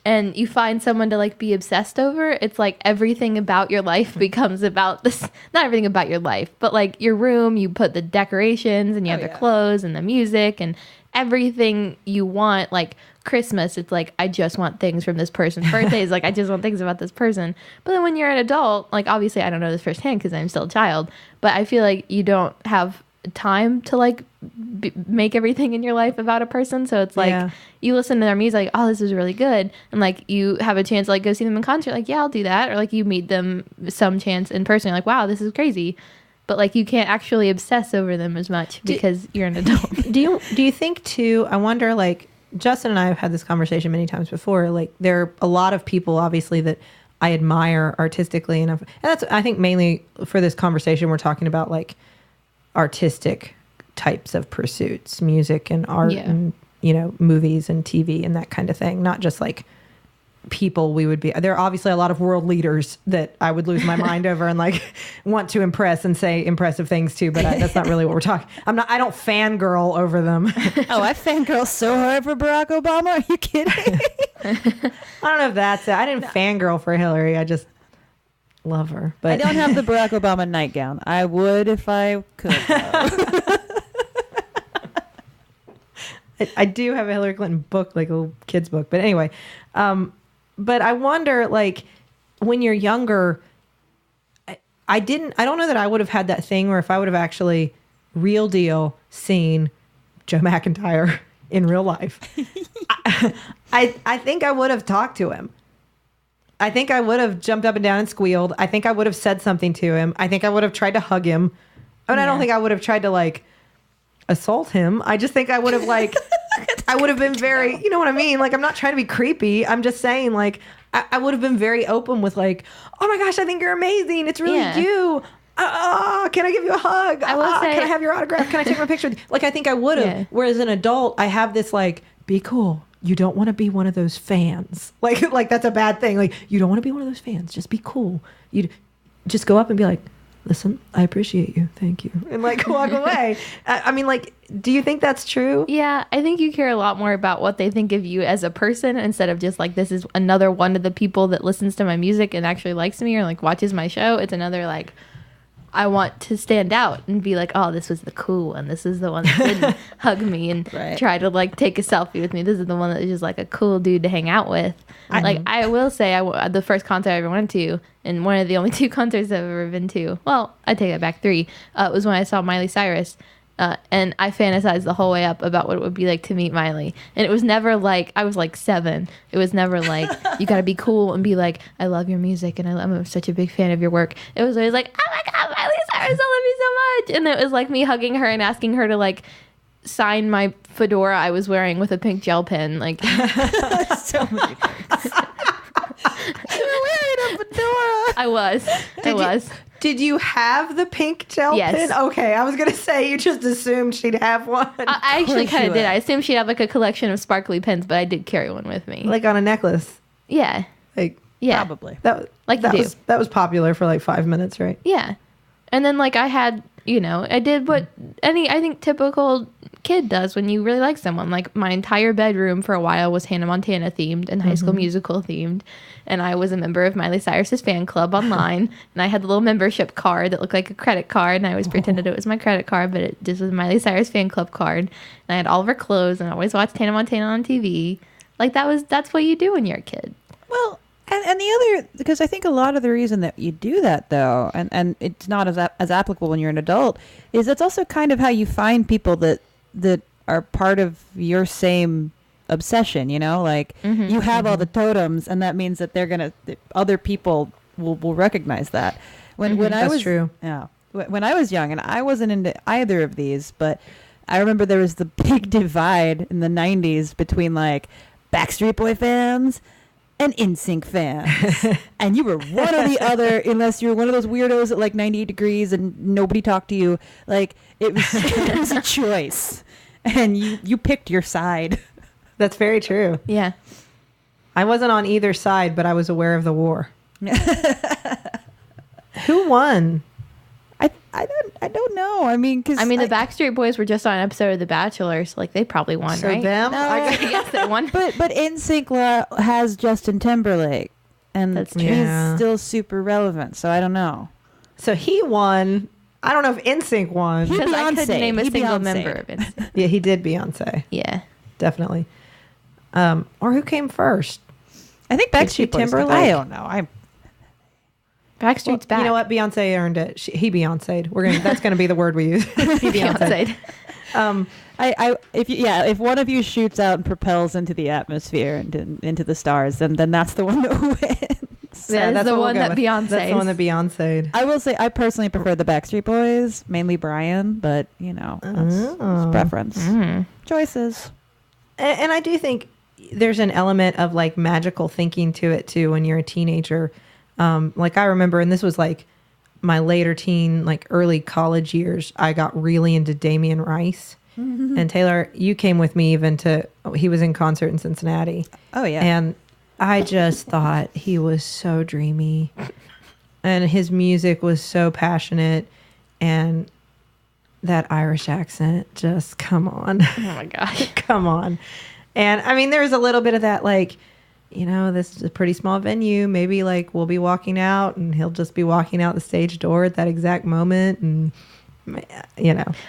and you find someone to like be obsessed over. It's like everything about your life becomes about this. Not everything about your life, but like your room, you put the decorations and you have the clothes and the music and everything you want. Like Christmas, it's like, I just want things from this person. Birthdays, like I just want things about this person. But then when you're an adult, like obviously I don't know this firsthand because I'm still a child, but I feel like you don't have time to like make everything in your life about a person. So it's like you listen to their music, like, oh, this is really good, and like you have a chance to like go see them in concert, like yeah, I'll do that. Or like you meet them some chance in person, you're like, wow, this is crazy. But like you can't actually obsess over them as much because you're an adult. Do you think too, I wonder, like Justin and I have had this conversation many times before, like there are a lot of people obviously that I admire artistically, and that's, I think mainly for this conversation we're talking about like artistic types of pursuits, music and art and, you know, movies and TV and that kind of thing. Not just like people we would be. There are obviously a lot of world leaders that I would lose my mind over and like want to impress and say impressive things to, but that's not really what we're talking. I don't fangirl over them. Oh, I fangirl so hard for Barack Obama. Are you kidding? I don't know if that's it. I didn't fangirl for Hillary. I just love her. But I don't have the Barack Obama nightgown. I would if I could. I do have a Hillary Clinton book, like a little kid's book. But anyway, but I wonder, like, when you're younger, I don't know that I would have had that thing where if I would have actually real deal seen Joe McIntyre in real life, I think I would have talked to him. I think I would have jumped up and down and squealed. I think I would have said something to him. I think I would have tried to hug him. I don't think I would have tried to like assault him. I just think I would have like, I would have been very, you know what I mean? Like, I'm not trying to be creepy. I'm just saying like, I would have been very open with like, oh my gosh, I think you're amazing. It's really you. can I give you a hug? I will say, can I have your autograph? Can I take my picture? Like, I think I would have. Yeah. Whereas an adult, I have this like, be cool. You don't want to be one of those fans. Like that's a bad thing. Like, you don't want to be one of those fans. Just be cool. You just go up and be like, listen, I appreciate you. Thank you. And like walk away. I mean, like, do you think that's true? Yeah, I think you care a lot more about what they think of you as a person instead of just like, this is another one of the people that listens to my music and actually likes me or like watches my show. It's another like, I want to stand out and be like, oh, this was the cool one. This is the one that didn't hug me and try to like take a selfie with me. This is the one that is just like a cool dude to hang out with. I will say, the first concert I ever went to, and one of the only 2 concerts I've ever been to, well, I take that back, 3, was when I saw Miley Cyrus. And I fantasized the whole way up about what it would be like to meet Miley. And it was never like, I was like 7. It was never like, you got to be cool and be like, I love your music and I'm such a big fan of your work. It was always like, oh my God, Miley Cyrus, I love you so much. And it was like me hugging her and asking her to like sign my fedora I was wearing with a pink gel pen. Like, So many things. You were wearing a fedora. I was. Did you have the pink gel Yes. pen? Okay, I was going to say you just assumed she'd have one. I actually course kind you of did. would. I assumed she'd have like a collection of sparkly pens, but I did carry one with me. Like on a necklace. Yeah. Like Yeah. Probably. that Like that you do. was popular for like 5 minutes, right? Yeah. And then like I had, I did what any, I think, typical kid does when you really like someone. Like my entire bedroom for a while was Hannah Montana themed and High School Musical themed. And I was a member of Miley Cyrus's fan club online. And I had the little membership card that looked like a credit card. And I always pretended it was my credit card, but it just was Miley Cyrus fan club card. And I had all of her clothes and I always watched Hannah Montana on TV. Like that's what you do when you're a kid. Well, and the other, because I think a lot of the reason that you do that, though, and it's not as applicable when you're an adult, is that's also kind of how you find people that are part of your same obsession, like you have all the totems, and that means that other people will recognize that. When I That's was true. Yeah, when I was young, and I wasn't into either of these, but I remember there was the big divide in the 90s between like Backstreet Boy fans and NSYNC fans. And you were one or the other, unless you were one of those weirdos at like 98 degrees and nobody talked to you. Like it was a choice, and you picked your side. That's very true. Yeah. I wasn't on either side, but I was aware of the war. Who won? I don't know. I mean, the Backstreet Boys were just on an episode of The Bachelor, so like they probably won, So right? them? No. Yes, they won. but NSYNC has Justin Timberlake, and That's true. he's Yeah. still super relevant. So I don't know. So he won. I don't know if NSYNC won. He Because I couldn't Beyonce. name a He single Beyonce. member of it. Yeah, he did Beyonce. Yeah. Definitely. Or who came first? I think Is she Backstreet Boys. Timberlake? I don't know. Backstreet's back. You know what? Beyonce earned it. He Beyonce'd. That's gonna be the word we use. He Beyonce'd. Beyonce. If one of you shoots out and propels into the atmosphere and into the stars, then that's the one that wins. That is that's the what we'll one go that with. Beyonce's. That's the one that Beyonce'd. I will say I personally prefer the Backstreet Boys, mainly Brian, but that's preference. Choices. And I do think there's an element of like magical thinking to it too when you're a teenager. Like I remember, and this was like my later teen, like early college years, I got really into Damien Rice. And Taylor, you came with me even he was in concert in Cincinnati. Oh yeah. And I just thought he was so dreamy. And his music was so passionate. And that Irish accent, just come on. Oh my gosh. Come on. And I mean, there's a little bit of that, like, this is a pretty small venue. Maybe like we'll be walking out and he'll just be walking out the stage door at that exact moment. And,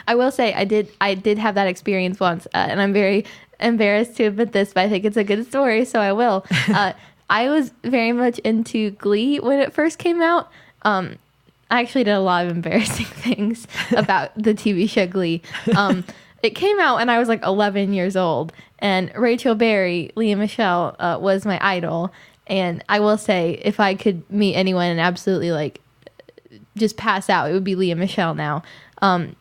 I will say I did have that experience once, and I'm very embarrassed to admit this, but I think it's a good story, so I will. I was very much into Glee when it first came out. I actually did a lot of embarrassing things about the TV show Glee. It came out and I was like 11 years old, and Rachel Berry, Leah Michelle, was my idol. And I will say, if I could meet anyone and absolutely like just pass out, it would be Leah Michelle now.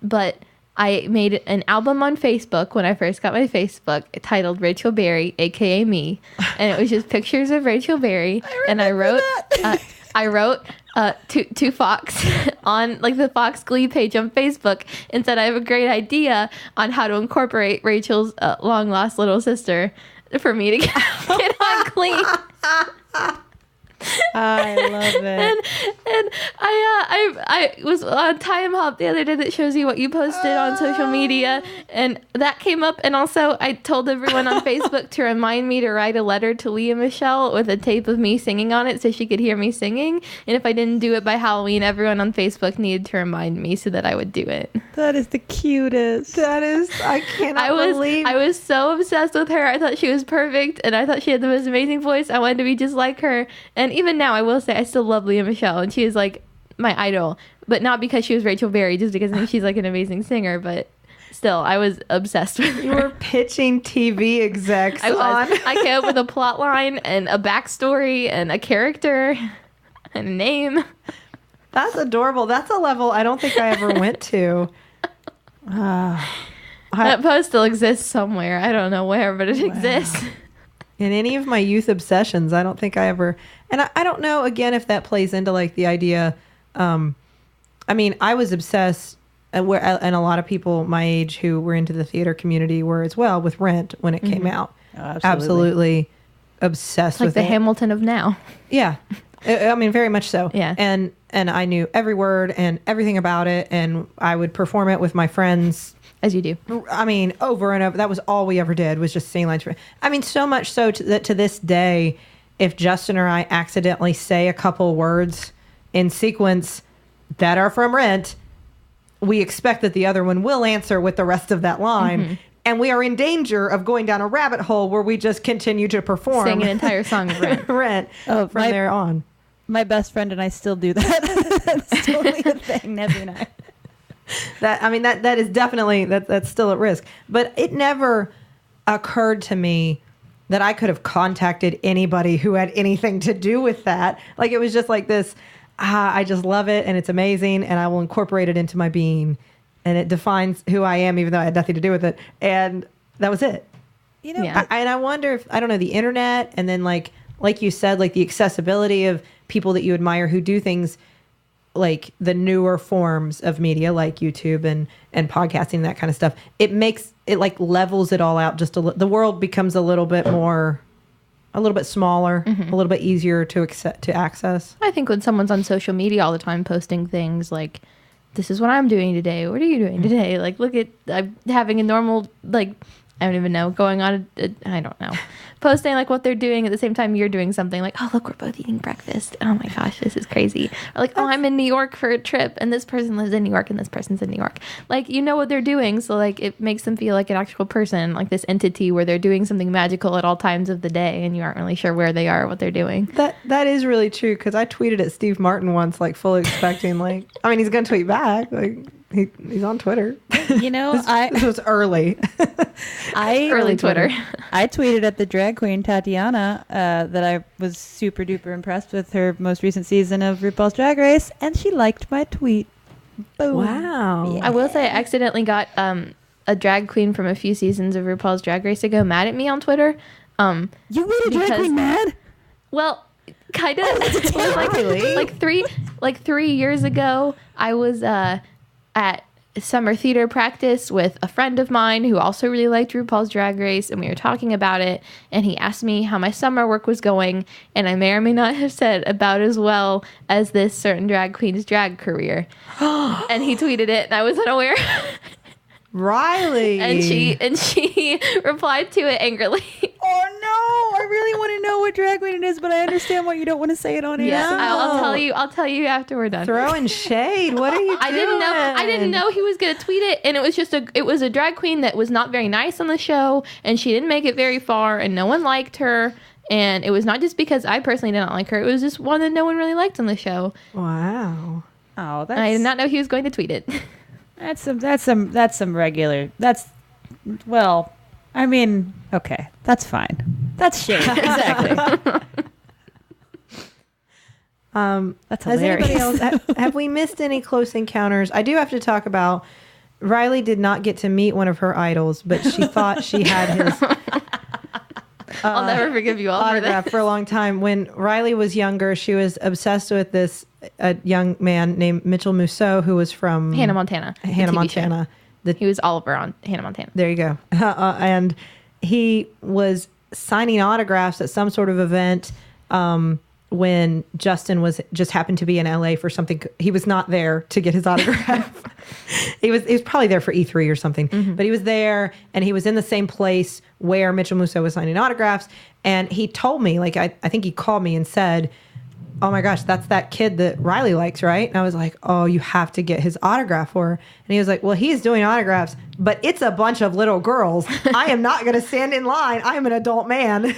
But I made an album on Facebook when I first got my Facebook titled Rachel Berry, aka me, and it was just pictures of Rachel Berry. And I wrote, to Fox on like the Fox Glee page on Facebook and said, I have a great idea on how to incorporate Rachel's long lost little sister for me to get on Glee. I love it. And I was on Time Hop the other day that shows you what you posted on social media, and that came up. And also, I told everyone on Facebook to remind me to write a letter to Leah Michelle with a tape of me singing on it so she could hear me singing. And if I didn't do it by Halloween, everyone on Facebook needed to remind me so that I would do it. That is the cutest. That is, I cannot believe. I was so obsessed with her. I thought she was perfect, and I thought she had the most amazing voice. I wanted to be just like her. And even now, I will say, I still love Leah Michelle, and she is like my idol. But not because she was Rachel Berry, just because I think she's like an amazing singer. But still, I was obsessed with her. You were pitching TV execs I was. on. I came up with a plot line and a backstory and a character and a name. That's adorable. That's a level I don't think I ever went to. That post still exists somewhere. I don't know where, but it exists. In any of my youth obsessions, I don't think I ever... And I don't know, again, if that plays into like the idea... I mean, I was obsessed, and a lot of people my age who were into the theater community were as well, with Rent when it came out. Oh, absolutely obsessed Like with the it. Hamilton of now. Yeah. I mean, very much so. Yeah. And I knew every word and everything about it, and I would perform it with my friends. As you do. I mean, over and over. That was all we ever did, was just sing lines. I mean, so much so that to this day, if Justin or I accidentally say a couple words in sequence that are from Rent, we expect that the other one will answer with the rest of that line. Mm-hmm. And we are in danger of going down a rabbit hole where we just continue to perform. Sing an entire song of Rent. Rent from there on. My best friend and I still do that. That's totally a thing, Nebby and I. That is definitely, that's still at risk. But it never occurred to me that I could have contacted anybody who had anything to do with that. Like, it was just like this, I just love it and it's amazing and I will incorporate it into my being. And it defines who I am, even though I had nothing to do with it. And that was it. You know, Yeah. And I wonder if, I don't know, the internet, and then like you said, like the accessibility of people that you admire who do things like the newer forms of media, like YouTube and podcasting, that kind of stuff. It makes it like levels it all out. Just the world becomes a little bit smaller, a little bit easier to access. I think when someone's on social media all the time posting things like, this is what I'm doing today. What are you doing today? Like, look at, I'm having a normal, like, I don't even know, going on, I don't know, posting like what they're doing at the same time you're doing something, like, oh, look, we're both eating breakfast. Oh my gosh, this is crazy. Or like, oh, I'm in New York for a trip and this person lives in New York and this person's in New York. Like, you know what they're doing. So like, it makes them feel like an actual person, like this entity where they're doing something magical at all times of the day and you aren't really sure where they are or what they're doing. That is really true, because I tweeted at Steve Martin once, like fully expecting, like, I mean, he's going to tweet back. Like, he's on Twitter. You know, this was early. Early Twitter. I tweeted at the drag queen Tatiana that I was super duper impressed with her most recent season of RuPaul's Drag Race, and she liked my tweet. Boom. Wow. Yeah. I will say I accidentally got a drag queen from a few seasons of RuPaul's Drag Race ago mad at me on Twitter. You made a drag queen mad? Well, kind of. It was like 3 years ago. I was at summer theater practice with a friend of mine who also really liked RuPaul's Drag Race, and we were talking about it, and he asked me how my summer work was going, and I may or may not have said about as well as this certain drag queen's drag career. And he tweeted it, and I was unaware. Riley. And she replied to it angrily. Oh no! I really want to know what drag queen it is, but I understand why you don't want to say it on air. Yes, No. I'll tell you after we're done. Throwing shade. What are you doing? I didn't know he was gonna tweet it, and it was a drag queen that was not very nice on the show, and she didn't make it very far, and no one liked her. And it was not just because I personally did not like her; it was just one that no one really liked on the show. Wow. Oh, And I did not know he was going to tweet it. That's some regular. Well, I mean, okay, that's fine. That's shade, exactly. That's Has hilarious. anybody else, have we missed any close encounters? I do have to talk about, Riley did not get to meet one of her idols, but she thought she had his I'll never forgive you all for autograph that. for a long time. When Riley was younger, she was obsessed with this a young man named Mitchell Musso, who was from Hannah Montana. the Hannah TV show. Montana. He was Oliver on Hannah Montana. There you go. And he was signing autographs at some sort of event when Justin was just happened to be in LA for something. He was not there to get his autograph. he was probably there for E3 or something, but he was there and he was in the same place where Mitchell Musso was signing autographs. And he told me, like, I think he called me and said, "Oh my gosh, that's that kid that Riley likes, right?" And I was like, "Oh, you have to get his autograph for her." And he was like, "Well, he's doing autographs, but it's a bunch of little girls. I am not going to stand in line. I am an adult man."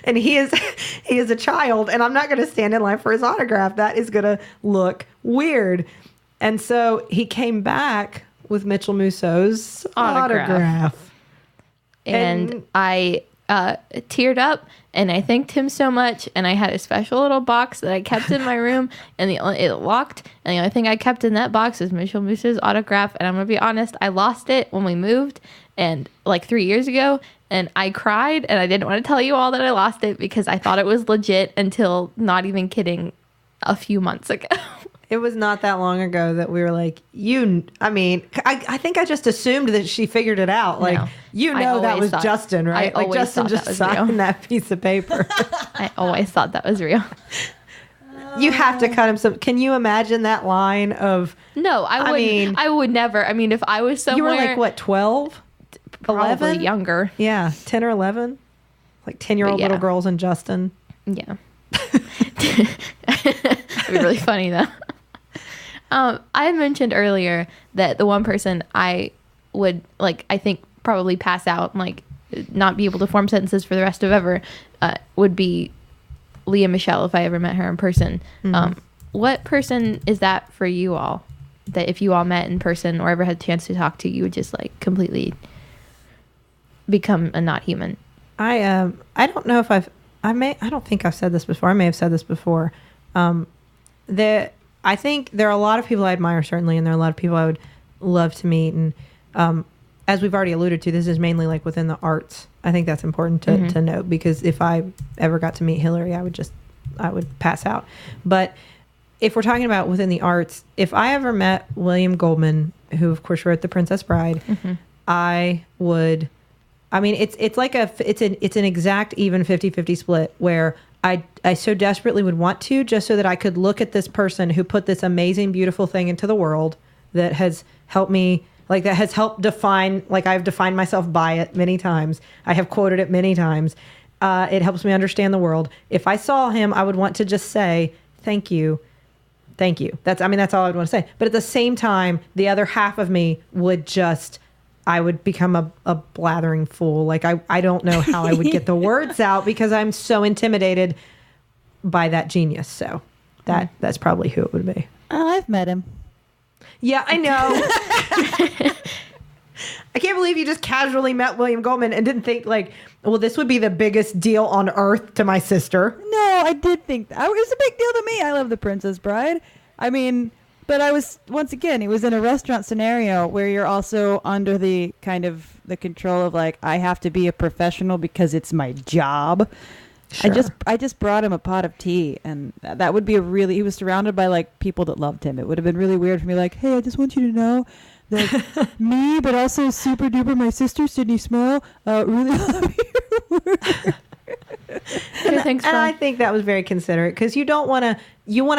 And he is a child, and I'm not going to stand in line for his autograph. That is going to look weird. And so he came back with Mitchell Musso's autograph. And I teared up and I thanked him so much, and I had a special little box that I kept in my room, and it locked, and the only thing I kept in that box is Mitchell Moose's autograph. And I'm gonna be honest, I lost it when we moved, and like 3 years ago, and I cried, and I didn't want to tell you all that I lost it because I thought it was legit until, not even kidding, a few months ago. It was not that long ago that we were like, I think I just assumed that she figured it out. Like, No. that was Justin, right? Like, Justin just signed that piece of paper. I always thought that was real. You have to cut him some. Can you imagine that line of... No, I would never. I mean, if I was somewhere... You were like, what, 12? Probably 11? younger. Yeah, 10 or 11? Like 10-year-old little girls and Justin. Yeah. It'd be really funny, though. I mentioned earlier that the one person I would, like, I think probably pass out and, like, not be able to form sentences for the rest of ever would be Leah Michelle if I ever met her in person. What person is that for you all? That if you all met in person or ever had a chance to talk to, you would just, like, completely become a not human? I don't know if I don't think I've said this before. I may have said this before. I think there are a lot of people I admire, certainly, and there are a lot of people I would love to meet. And as we've already alluded to, this is mainly like within the arts. I think that's important to note, because if I ever got to meet Hillary, I would pass out. But if we're talking about within the arts, if I ever met William Goldman, who of course wrote The Princess Bride, I would. I mean, it's an exact even 50-50 split where I so desperately would want to, just so that I could look at this person who put this amazing, beautiful thing into the world that has helped me, like, that has helped define, like, I've defined myself by it many times. I have quoted it many times. It helps me understand the world. If I saw him, I would want to just say, thank you. Thank you. That's all I would want to say. But at the same time, the other half of me would just... I would become a blathering fool. Like, I don't know how I would get the words out because I'm so intimidated by that genius. So that's probably who it would be. Oh, I've met him. Yeah, I know. I can't believe you just casually met William Goldman and didn't think, like, well, this would be the biggest deal on earth to my sister. No, I did think that. It was a big deal to me. I love The Princess Bride. I mean... But I was, once again, it was in a restaurant scenario where you're also under the kind of the control of, like, I have to be a professional because it's my job. Sure. I just brought him a pot of tea, and that would be he was surrounded by, like, people that loved him. It would have been really weird for me, like, hey, I just want you to know that me, but also super duper my sister, Sydney Smile, really love you. And I think that was very considerate, because you want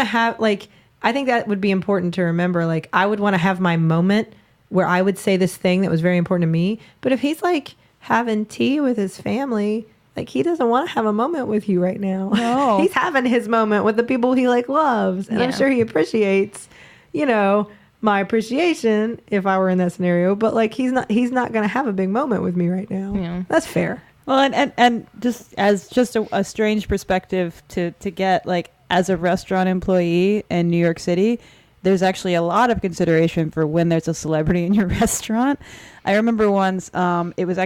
to have, like, I think that would be important to remember. Like, I would want to have my moment where I would say this thing that was very important to me. But if he's, like, having tea with his family, like, he doesn't want to have a moment with you right now. No. He's having his moment with the people he, like, loves. And I'm sure he appreciates, my appreciation if I were in that scenario. But, like, he's not going to have a big moment with me right now. Yeah. That's fair. Well, and just as just a strange perspective to get, like, as a restaurant employee in New York City, there's actually a lot of consideration for when there's a celebrity in your restaurant. I remember once, it was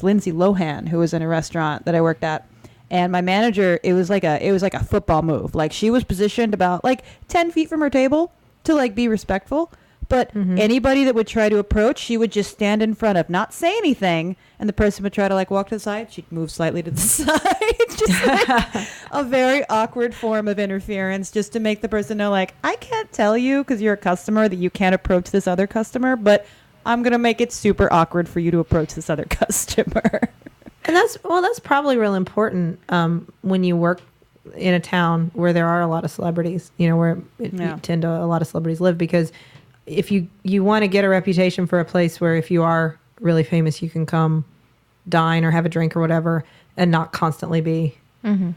Lindsay Lohan who was in a restaurant that I worked at, and my manager, it was like a football move. Like, she was positioned about, like, 10 feet from her table to, like, be respectful, But anybody that would try to approach, she would just stand in front of, not say anything, and the person would try to like walk to the side. She'd move slightly to the side. Just like a very awkward form of interference, just to make the person know, like, I can't tell you because you're a customer that you can't approach this other customer, but I'm going to make it super awkward for you to approach this other customer. And that's probably real important when you work in a town where there are a lot of celebrities, where you tend to, a lot of celebrities live, because if you want to get a reputation for a place where if you are really famous, you can come dine or have a drink or whatever and not constantly be, I don't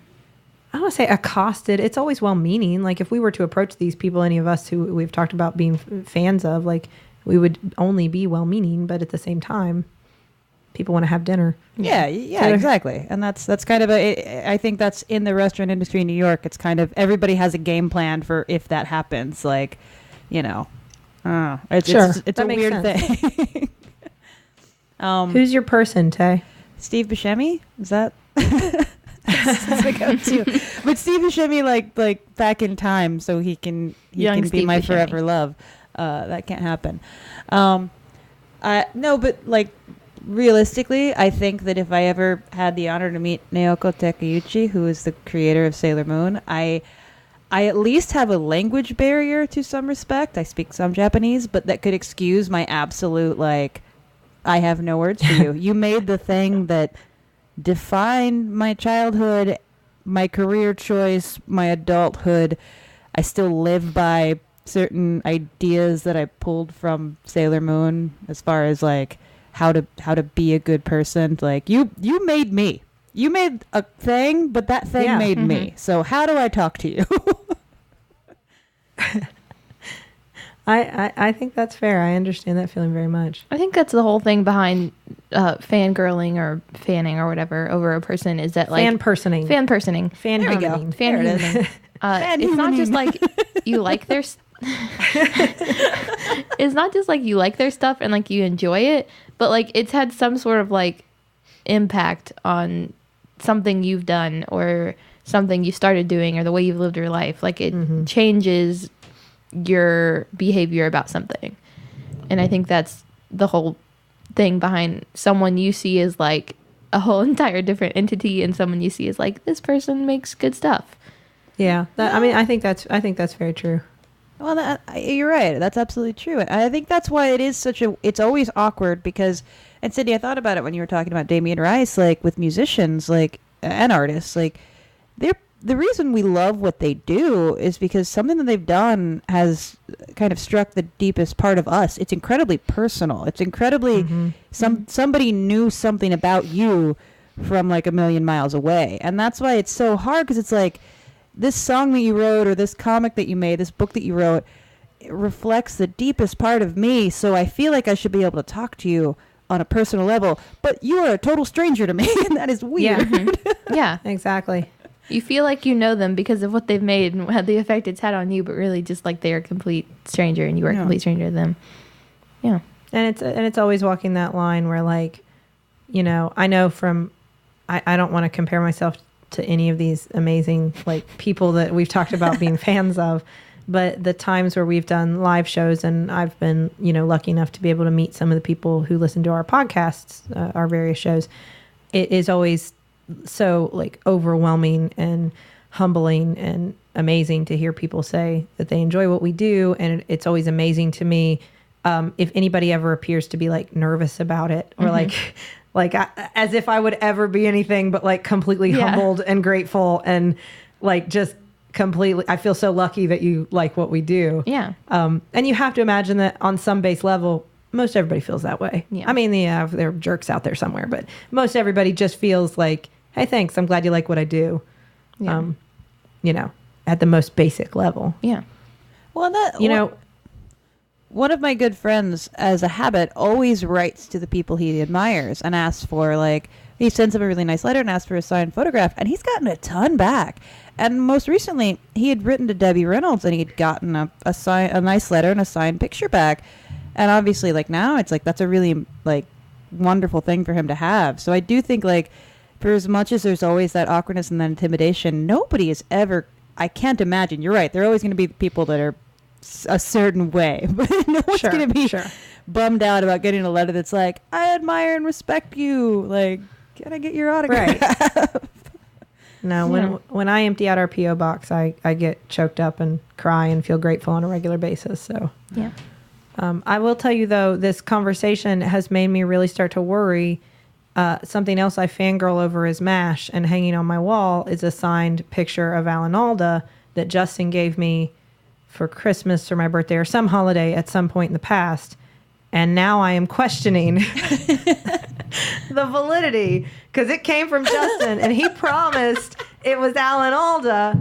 want to say accosted. It's always well-meaning. Like if we were to approach these people, any of us who we've talked about being fans of, like we would only be well-meaning, but at the same time, people want to have dinner. Yeah, exactly. And that's kind of I think that's in the restaurant industry in New York. It's kind of everybody has a game plan for if that happens. Like, it's a weird thing. Who's your person, Tay? Steve Buscemi? Is that? That's my go-to. But Steve Buscemi, like back in time, so he can be my forever love. That can't happen. No, but like realistically, I think that if I ever had the honor to meet Naoko Takeuchi, who is the creator of Sailor Moon, I at least have a language barrier to some respect. I speak some Japanese, but that could excuse my absolute, like, I have no words for you. You made the thing that defined my childhood, my career choice, my adulthood. I still live by certain ideas that I pulled from Sailor Moon as far as, like, how to be a good person. Like, you made me. You made a thing, but that thing made me. So how do I talk to you? I think that's fair. I understand that feeling very much. I think that's the whole thing behind fangirling or fanning or whatever over a person, is that like fan-personing. Fan-humaning. It's not just like you like their it's not just like you like their stuff and like you enjoy it, but like it's had some sort of like impact on something you've done or something you started doing or the way you've lived your life. Like it changes your behavior about something. And I think that's the whole thing behind someone you see as like a whole entire different entity and someone you see as like, this person makes good stuff. Yeah. I think that's very true. Well, you're right. That's absolutely true. And I think that's why it is it's always awkward because, and Cindy, I thought about it when you were talking about Damien Rice, like with musicians, like, and artists, like the reason we love what they do is because something that they've done has kind of struck the deepest part of us. It's incredibly personal. It's incredibly, somebody knew something about you from like a million miles away. And that's why it's so hard, because it's like, this song that you wrote or this comic that you made, this book that you wrote, it reflects the deepest part of me. So I feel like I should be able to talk to you on a personal level, but you are a total stranger to me, and that is weird. Yeah, exactly. You feel like you know them because of what they've made and what the effect it's had on you, but really just like they're a complete stranger and you are a complete stranger to them. Yeah. And it's always walking that line where, like, I know from, I don't want to compare myself to any of these amazing like people that we've talked about being fans of, but the times where we've done live shows and I've been lucky enough to be able to meet some of the people who listen to our podcasts, our various shows, it is always so like overwhelming and humbling and amazing to hear people say that they enjoy what we do. And it's always amazing to me if anybody ever appears to be like nervous about it or as if I would ever be anything but like completely humbled and grateful and like just completely, I feel so lucky that you like what we do. Yeah. And you have to imagine that on some base level, most everybody feels that way. Yeah. I mean, there are jerks out there somewhere, but most everybody just feels like, hey, thanks. I'm glad you like what I do. Yeah. At the most basic level. Yeah. Well, one of my good friends, as a habit, always writes to the people he admires and asks for, like, he sends them a really nice letter and asks for a signed photograph, and he's gotten a ton back. And most recently, he had written to Debbie Reynolds, and he'd gotten a nice letter and a signed picture back. And obviously, like, now it's like that's a really, like, wonderful thing for him to have. So I do think, like, for as much as there's always that awkwardness and that intimidation, nobody is ever, I can't imagine, you're right, there are always going to be people that are a certain way, but no one's Sure, going to be sure. bummed out about getting a letter that's like, I admire and respect you. Like, can I get your autograph? Right. No, when I empty out our P.O. box, I get choked up and cry and feel grateful on a regular basis. So Yeah. I will tell you, though, this conversation has made me really start to worry. Something else I fangirl over is MASH, and hanging on my wall is a signed picture of Alan Alda that Justin gave me for Christmas or my birthday or some holiday at some point in the past. And now I am questioning the validity because it came from Justin and he promised it was Alan Alda.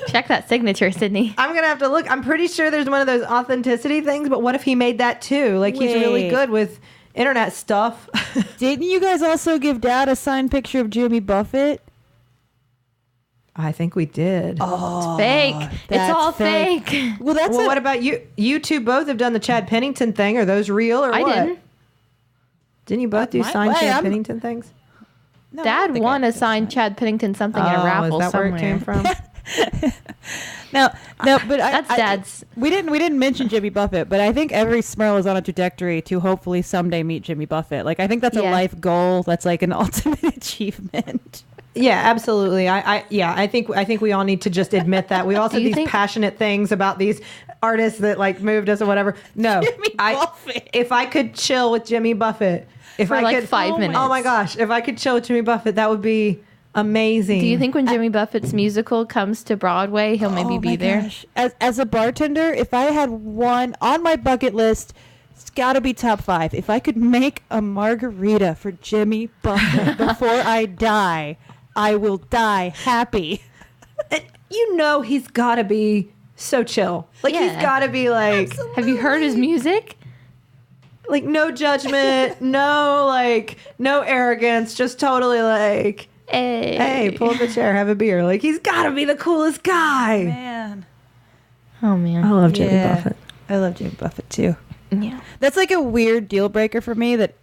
Check that signature, Sydney. I'm going to have to look. I'm pretty sure there's one of those authenticity things, but what if he made that too? Like he's really Wait. good with internet stuff. Didn't you guys also give Dad a signed picture of Jimmy Buffett? I think we did. It's fake. It's that's all fake. fake. Well, that's Well, what about you? You two both have done the Chad Pennington thing. Are those real or I what? didn't. Didn't you both do My signed way, Chad I'm- Pennington things? No, I don't Dad think won I a did signed Chad Pennington something in a raffle is that somewhere. where it came from? No, but That's Dad's. We didn't mention Jimmy Buffett, but I think every Smurl is on a trajectory to hopefully someday meet Jimmy Buffett. Like I think that's a Yeah. life goal. That's like an ultimate achievement. Yeah, absolutely. I think we all need to just admit that. We all Do said you these think- passionate things about these artists that like moved us or whatever. No, Jimmy Buffett. if I could chill with Jimmy Buffett, if For I like could, 5 minutes. Oh my gosh, if I could chill with Jimmy Buffett, that would be amazing. Do you think when Jimmy Buffett's musical comes to Broadway, he'll maybe Oh be my there? gosh. As a bartender, if I had one on my bucket list, it's got to be top 5. If I could make a margarita for Jimmy Buffett before I die, I will die happy. You know he's got to be so chill. Like Yeah. he's got to be like Have you heard his music? like no judgment, no arrogance, just totally like, hey, pull up a chair, have a beer. Like he's got to be the coolest guy. Man. Oh man. I love Jimmy Yeah. Buffett. I love Jimmy Buffett too. Yeah. That's like a weird deal breaker for me that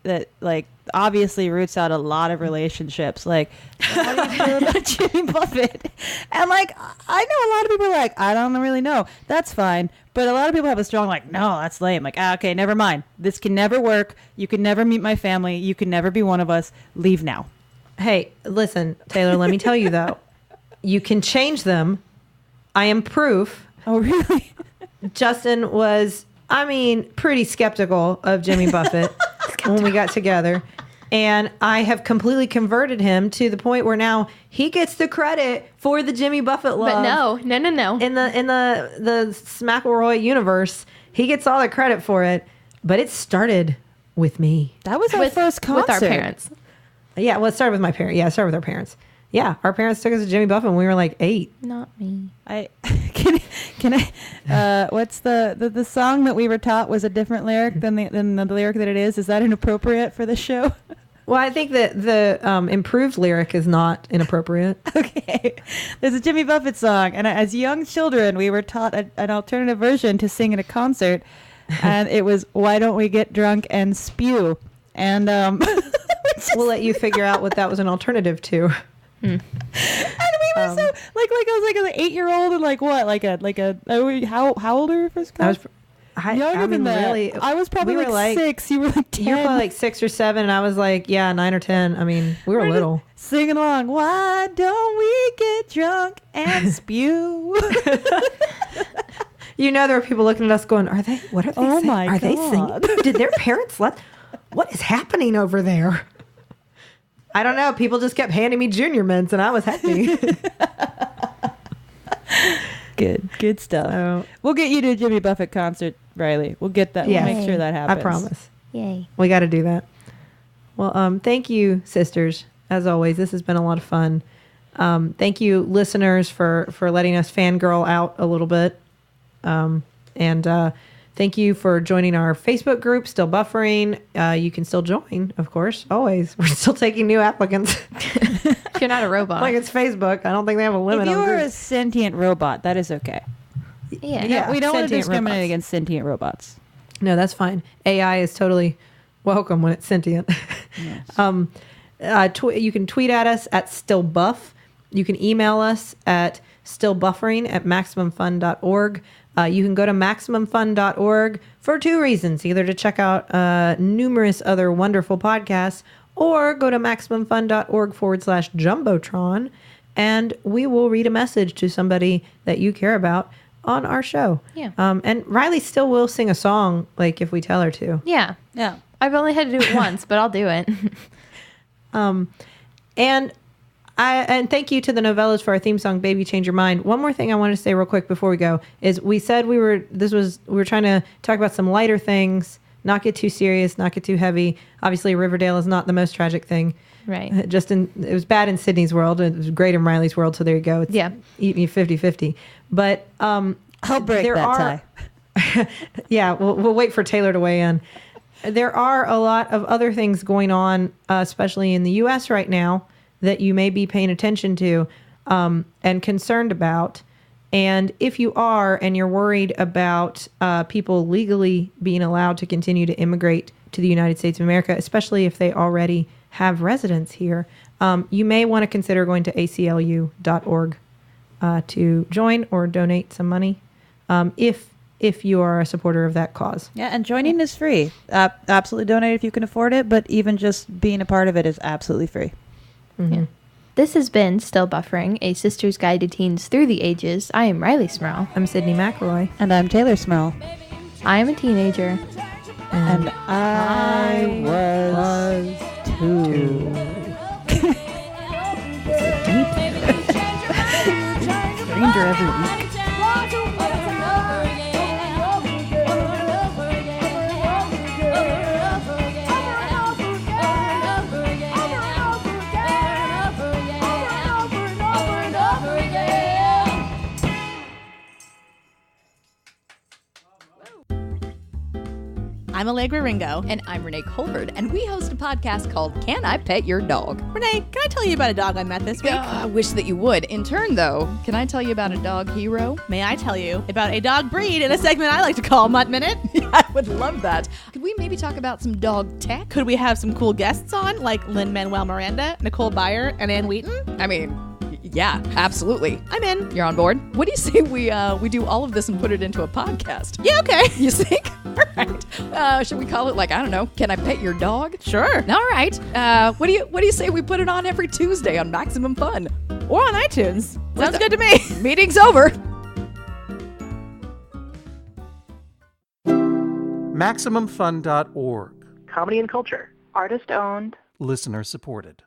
like obviously roots out a lot of relationships. Like, how do you feel about Jimmy Buffett? And like, I know a lot of people are like, I don't really know. That's fine. But a lot of people have a strong like, no, that's lame. Like, okay, never mind. This can never work. You can never meet my family. You can never be one of us. Leave now. Hey, listen, Taylor, let me tell you though, you can change them. I am proof. Oh, really? Justin was, pretty skeptical of Jimmy Buffett when we got together. And I have completely converted him to the point where now he gets the credit for the Jimmy Buffett love. But no. In the Smackleroy universe, he gets all the credit for it. But it started with me. That was our first concert. with our parents. Yeah, well, it started with my parents. Yeah, it started with our parents. Yeah, our parents took us to Jimmy Buffett when we were like 8. Not me. I can I what's the song that we were taught was a different lyric than the lyric that it is? Is that inappropriate for the show? Well, I think that the improved lyric is not inappropriate. Okay. There's a Jimmy Buffett song, and as young children, we were taught an alternative version to sing at a concert, and it was "Why Don't We Get Drunk and Spew?" And We'll let you figure out what that was an alternative to. and we were so like I was like an 8-year-old and like what how old are you first? Younger than that. Really, I was probably we were like 6. You were like 10. You were probably like 6 or 7, and I was like, 9 or 10. I mean, we were little. Singing along. Why don't we get drunk and spew? You know, there were people looking at us going, what are they Oh saying? my Are they God. singing? Did their parents what is happening over there? I don't know. People just kept handing me Junior Mints, and I was happy. Good stuff. So, We'll get you to a Jimmy Buffett concert, Riley. We'll get that. Yes. We'll make sure that happens. I promise. Yay. We got to do that. Well, thank you, sisters. As always, this has been a lot of fun. Thank you, listeners, for letting us fangirl out a little bit. And thank you for joining our Facebook group, Still Buffering. You can still join, of course, always. We're still taking new applicants. If you're not a robot. Like it's Facebook. I don't think they have a limit If you on are a groups. sentient robot, that is okay. yeah. Yeah. We don't want to sentient discriminate robots. against sentient robots. No, that's fine. AI is totally welcome when it's sentient. Yes. You can tweet at us at stillbuff. You can email us at stillbuffering@maximumfun.org. You can go to MaximumFun.org for two reasons. Either to check out numerous other wonderful podcasts, or go to MaximumFun.org/Jumbotron, and we will read a message to somebody that you care about on our show. Yeah. And Riley still will sing a song, like if we tell her to. Yeah. Yeah. I've only had to do it once, but I'll do it. And thank you to the Novellas for our theme song, Baby Change Your Mind. One more thing I want to say real quick before we go is we said we were trying to talk about some lighter things, not get too serious, not get too heavy. Obviously, Riverdale is not the most tragic thing. Right. It was bad in Sydney's world. It was great in Riley's world. So there you go. It's 50-50. But I'll break that tie. Yeah, we'll wait for Taylor to weigh in. There are a lot of other things going on, especially in the U.S. right now, that you may be paying attention to and concerned about. And if you are, and you're worried about people legally being allowed to continue to immigrate to the United States of America, especially if they already have residence here, you may want to consider going to aclu.org to join or donate some money if you are a supporter of that cause. Yeah, and joining is free. Absolutely donate if you can afford it, but even just being a part of it is absolutely free. Mm-hmm. Yeah. This has been Still Buffering, a sister's guide to teens through the ages. I am Riley Smurl. I'm Sydney McElroy. And I'm Taylor Smurl. I am a teenager. And I was too. Stranger every week. I'm Allegra Ringo. And I'm Renee Colbert, and we host a podcast called Can I Pet Your Dog? Renee, can I tell you about a dog I met this week? I wish that you would. In turn, though, can I tell you about a dog hero? May I tell you about a dog breed in a segment I like to call Mutt Minute? I would love that. Could we maybe talk about some dog tech? Could we have some cool guests on, like Lin-Manuel Miranda, Nicole Byer, and Ann Wheaton? I mean, yeah, absolutely. I'm in. You're on board? What do you say we do all of this and put it into a podcast? Yeah, okay. You think? All right. Should we call it, like, I don't know, Can I Pet Your Dog? Sure. All right. What do you say we put it on every Tuesday on Maximum Fun? Or on iTunes. Sounds good to me. Meeting's over. MaximumFun.org. Comedy and culture. Artist owned. Listener supported.